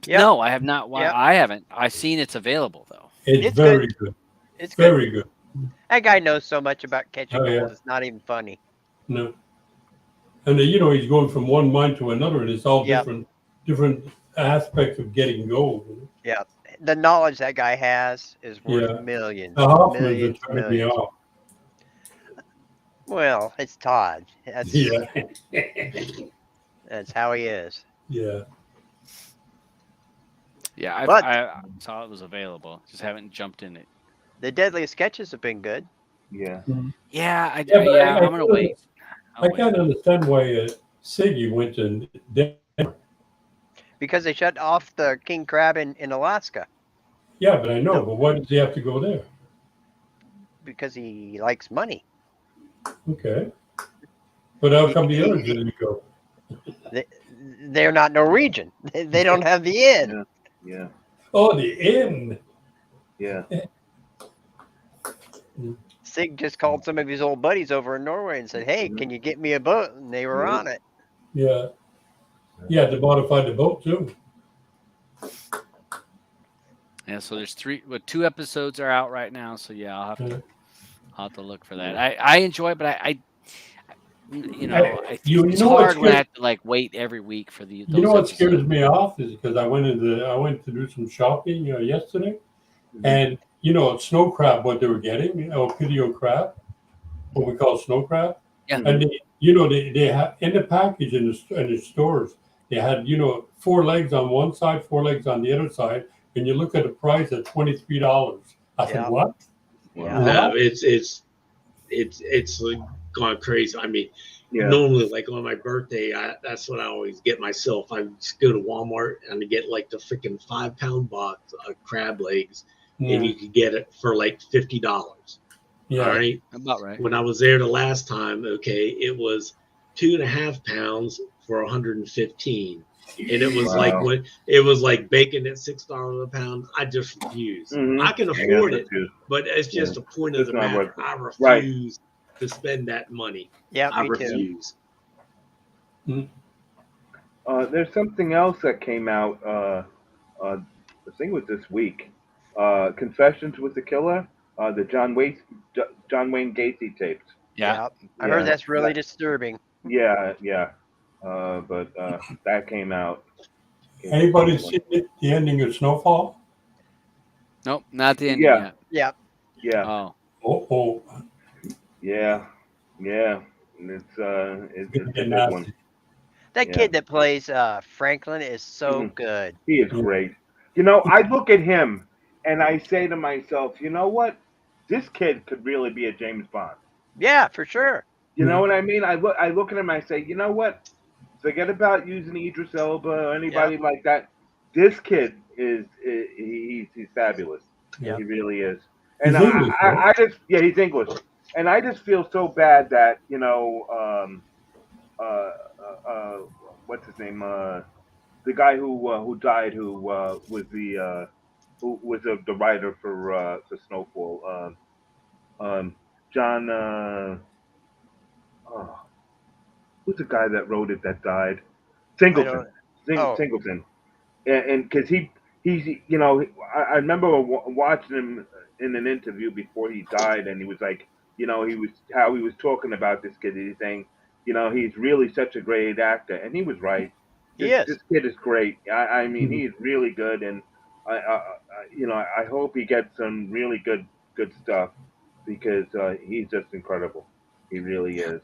Yep. No, I have not. Yep. I haven't. I've seen it's available though. It's very good. It's very good. That guy knows so much about catching gold. It's not even funny. No. And he's going from one mine to another, and it's all different aspects of getting gold. Yeah, the knowledge that guy has is worth Yeah. millions, The Hoffmans are millions, turning me millions. off. Well, it's Todd. That's Yeah. that's how he is. Yeah. Yeah, But I saw it was available. Just haven't jumped in it. the Deadliest Sketches have been good Yeah. Yeah, Yeah, but yeah. I I'm gonna wait. I can't understand why Siggy went to Denver. because they shut off the king crab in Alaska Yeah, but I know. But why does he have to go there? because he likes money. Okay. But how come the others didn't go? They're not Norwegian. They don't have the inn. Yeah. Yeah. Oh, the inn. Yeah. Sig just called some of his old buddies over in Norway and said, "Hey, can you get me a boat?" And they were on it. Yeah. Yeah, to modify the boat too. Yeah, so there's 2 episodes are out right now. So yeah, I'll have to look for that. I enjoy it, but I it's know hard when I scares- have to like wait every week for those You know what scares episodes. me off is because I went to do some shopping yesterday, and snow crab, what they were getting, Pidio crab, what we call snow crab. Yeah. And they have in the package in the stores, they had 4 legs on one side, 4 legs on the other side, and you look at the price at $23. I Yeah. said, what? Yeah. No, it's like gone crazy. I mean, Yeah. normally like on my birthday, that's what I always get myself. I just go to Walmart and I get like the freaking 5-pound box of crab legs, and you can get it for like $50. Yeah. All right. About right. When I was there the last time, okay, it was 2.5 pounds for 115. And it was like when it was like bacon at $6 a pound. I just refuse. I can afford it, but it's just a point of the matter. I refuse to spend that money. Yeah, I me refuse. There's something else that came out. I think it was this week. Confessions with the Killer. The John Wayne Gacy tapes. Yeah. I heard that's really disturbing. Yeah. But that came out. Anybody seen the ending of Snowfall? Nope, not the ending yet. Yeah. Yeah. Oh. Yeah. It's a big one. That kid that plays Franklin is so good. He is great. I look at him and I say to myself, you know what? This kid could really be a James Bond. Yeah, for sure. You know what I mean? I look at him and I say, you know what? Forget about using Idris Elba or anybody like that. This kid he's fabulous. Yeah. He really is. And He's English, I just he's English. And I just feel so bad that, what's his name? The guy who died, who was the writer for Snowfall. John. Who's the guy that wrote it that died? Singleton. Singleton. And because he's I remember watching him in an interview before he died, and he was like, he was talking about this kid. He's saying, he's really such a great actor, and he was right. This kid is great. I mean, he's really good, and I hope he gets some really good stuff because he's just incredible. He really is.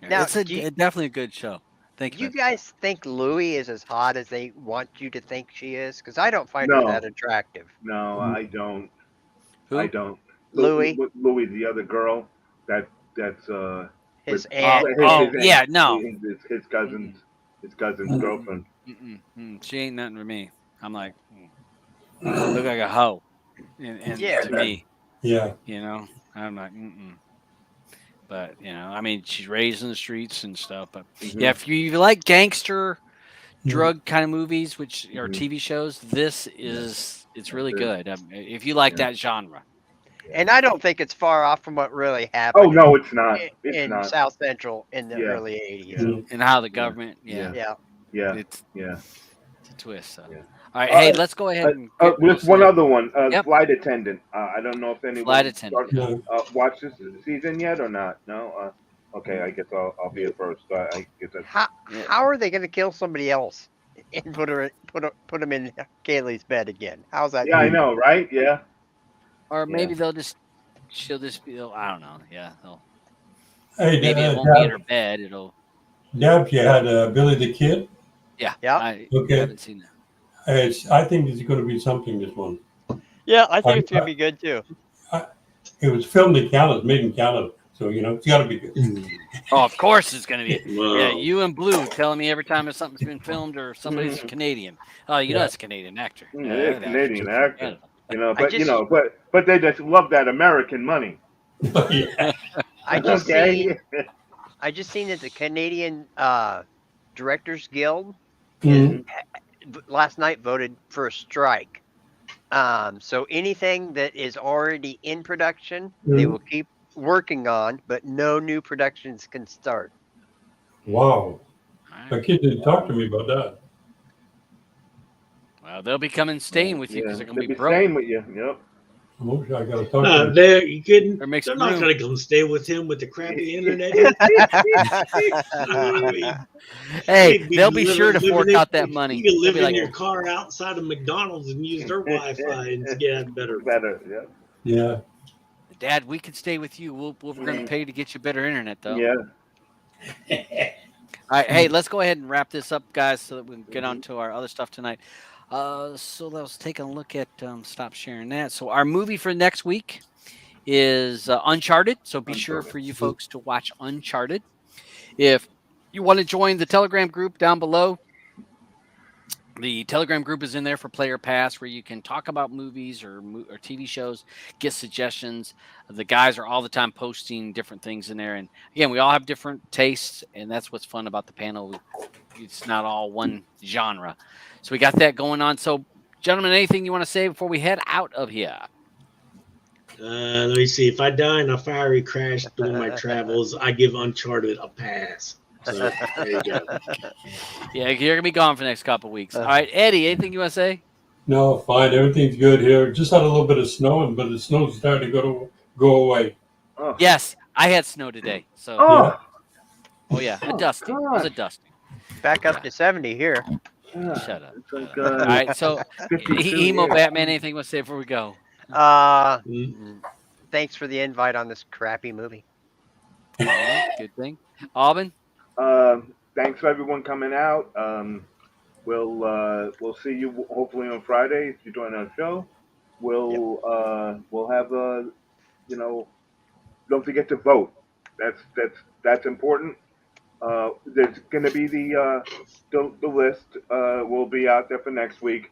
Now, It's definitely a good show. Thank you. Do you guys think Louie is as hot as they want you to think she is? Because I don't find her that attractive. No, I don't. Who? I don't. Louie, the other girl. That's his aunt. No. His cousin's girlfriend. She ain't nothing for me. I'm like, look like a hoe, and to me, I'm like, But I mean, she's raised in the streets and stuff. But yeah, if you like gangster, drug kind of movies, which are TV shows, it's really good. If you like that genre. And I don't think it's far off from what really happened. Oh no, it's not. In South Central in the early '80s. And how the government, it's a twist. So. All right, hey, let's go ahead and just one other one. Flight Attendant. I don't know if anyone watched this season yet or not. No. Okay, I guess I'll be it first. I guess how are they going to kill somebody else and put him in Kaylee's bed again. How's that? Yeah, I know, right? Yeah. Or maybe Yeah. she'll just be. I don't know. Yeah, Hey, maybe it won't be in her bed. It'll. Deb, you had Billy the Kid. Yeah. Yeah. I Okay. haven't seen that. I think it's going to be something, this one. Yeah, I think it's gonna be good too. It was filmed in Canada, made in Canada. So, it's got to be good. Oh, of course it's going to be. Wow. Yeah, you and Blue telling me every time if something's been filmed or somebody's Canadian. Oh, you know it's a Canadian actor. It is Canadian actor. Canada. But they just love that American money. Yeah. I just Okay. seen that the Canadian Directors Guild Mhm. last night voted for a strike. So anything that is already in production, they will keep working on, but no new productions can start. Wow. All My right. kid didn't talk to me about that. Well, they'll be coming staying with you because they're going to They'll be be broke. staying with you. Yep. I got to talk to him. They're you kidding? Or make They're some not room. going to come stay with him with the crappy internet. I mean, Hey, he'd they'll be sure to fork out that You money. can They'll live be in like, your car outside of McDonald's and use their Wi-Fi and get better. Better. Yeah. Yeah. Dad, we could stay with you. We're going to pay to get you better internet, though. Yeah. All right, hey, let's go ahead and wrap this up, guys, so that we can get on to our other stuff tonight. So let's take a look at stop sharing that. So our movie for next week is Uncharted. So be sure for you folks to watch Uncharted. If you want to join the Telegram group down below, the Telegram group is in there for Player Pass, where you can talk about movies or TV shows, get suggestions. The guys are all the time posting different things in there. And again, we all have different tastes, and that's what's fun about the panel. It's not all one genre. So we got that going on. So, gentlemen, anything you want to say before we head out of here? Let me see. If I die in a fiery crash during my travels, I give Uncharted a pass. So there you go. Yeah, you're going to be gone for the next couple of weeks. All right, Eddie, anything you want to say? No, fine. Everything's good here. Just had a little bit of snow, but the snow's starting to go away. Oh. Yes, I had snow today. So, Oh. oh yeah, a dusting. It was a dusting. Back up to 70 here. Shut up. It's like, All right, so 52 Emo here. Batman, anything you want to say before we go? Thanks for the invite on this crappy movie. All right, good thing. Aubin? Thanks for everyone coming out. We'll see you hopefully on Friday if you join our show. We'll have don't forget to vote. That's important. There's going to be the list will be out there for next week.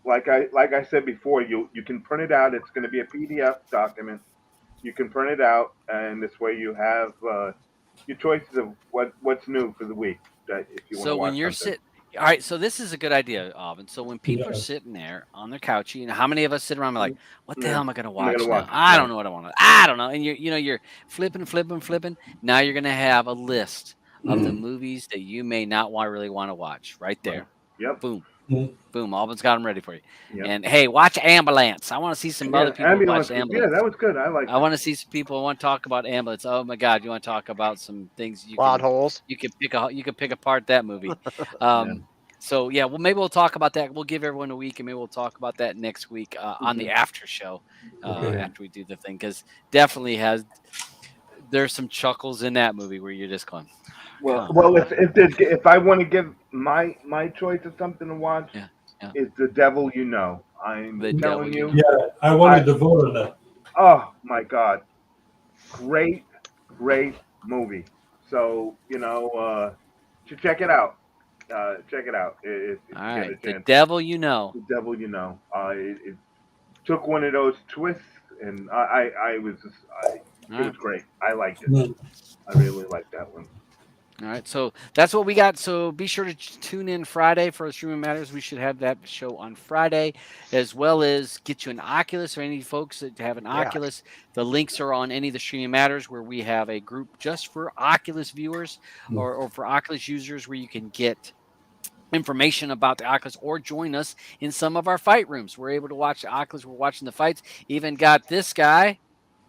Like I said before, you can print it out. It's going to be a PDF document. You can print it out, and this way you have your choices of what's new for the week. That if you want to So watch when you're something. all right, so this is a good idea, Aubin. So when people are sitting there on their couch, how many of us sit around and like, what the hell am I going to watch now? I don't know what I want to. I don't know. And you're flipping. Now you're going to have a list of the movies that you may not really want to watch right there. Yep. Boom. Boom. Aubin's got them ready for you. Yep. And hey, watch Ambulance. I want to see some other people watch Ambulance. Yeah, that was good. I like. I want to see some people want to talk about Ambulance. Oh my God, you want to talk about some things Plot holes. You can pick apart that movie. So yeah, well maybe we'll talk about that. We'll give everyone a week, and maybe we'll talk about that next week on the after show after we do the thing, because definitely there's some chuckles in that movie where you're just going. Well, if I want to give my choice of something to watch, is The Devil You Know. I'm telling you. Yeah, I wanted to vote on that. Oh my God, great movie. So to check it out. Check it out. If all right, The Devil You Know. The Devil You Know. It took one of those twists, and it was great. I liked it. I really liked that one. All right, so that's what we got. So be sure to tune in Friday for Streaming Matters. We should have that show on Friday, as well as get you an Oculus, or any folks that have an Oculus. The links are on any of the Streaming Matters, where we have a group just for Oculus viewers or for Oculus users, where you can get information about the Oculus or join us in some of our fight rooms. We're able to watch the Oculus. We're watching the fights. Even got this guy,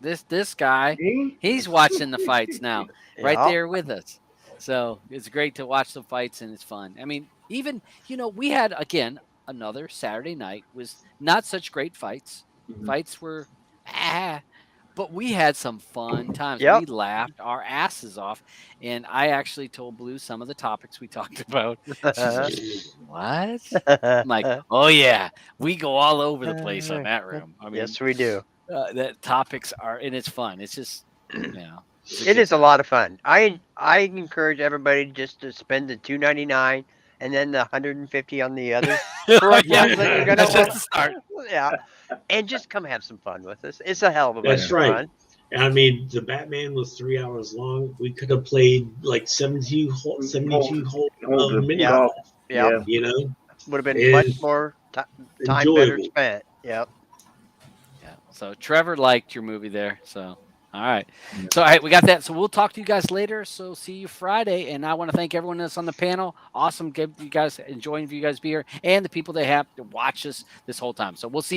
this guy. He's watching the fights now, right there with us. So it's great to watch the fights, and it's fun. I mean, Even, we had, again, another Saturday night was not such great fights. Mhm. Fights were, but we had some fun times. Yep. We laughed our asses off. And I actually told Blue some of the topics we talked about. She's like, what? I'm like, oh, yeah, we go all over the place on that room. I mean, Yes, we do. that topics are, and it's fun. It's just, It is a lot of fun. I encourage everybody just to spend the $2.99 and then the 150 on the other peripherals that you're gonna That's just order. the start. Yeah, and just come have some fun with us. It's a hell of a bunch That's of right. fun. I mean, the Batman was 3 hours long. We could have played like 72 holes Holds of a mini Yeah. golf. Yeah, You know, would have been much And more time better enjoyable. spent. Yep. Yeah. So Trevor liked your movie there. So all right. Yeah. So all right, we got that. So we'll talk to you guys later. So see you Friday. And I want to thank everyone that's on the panel. Awesome. Give you guys enjoying you guys be here and the people that have to watch us this whole time. So we'll see you.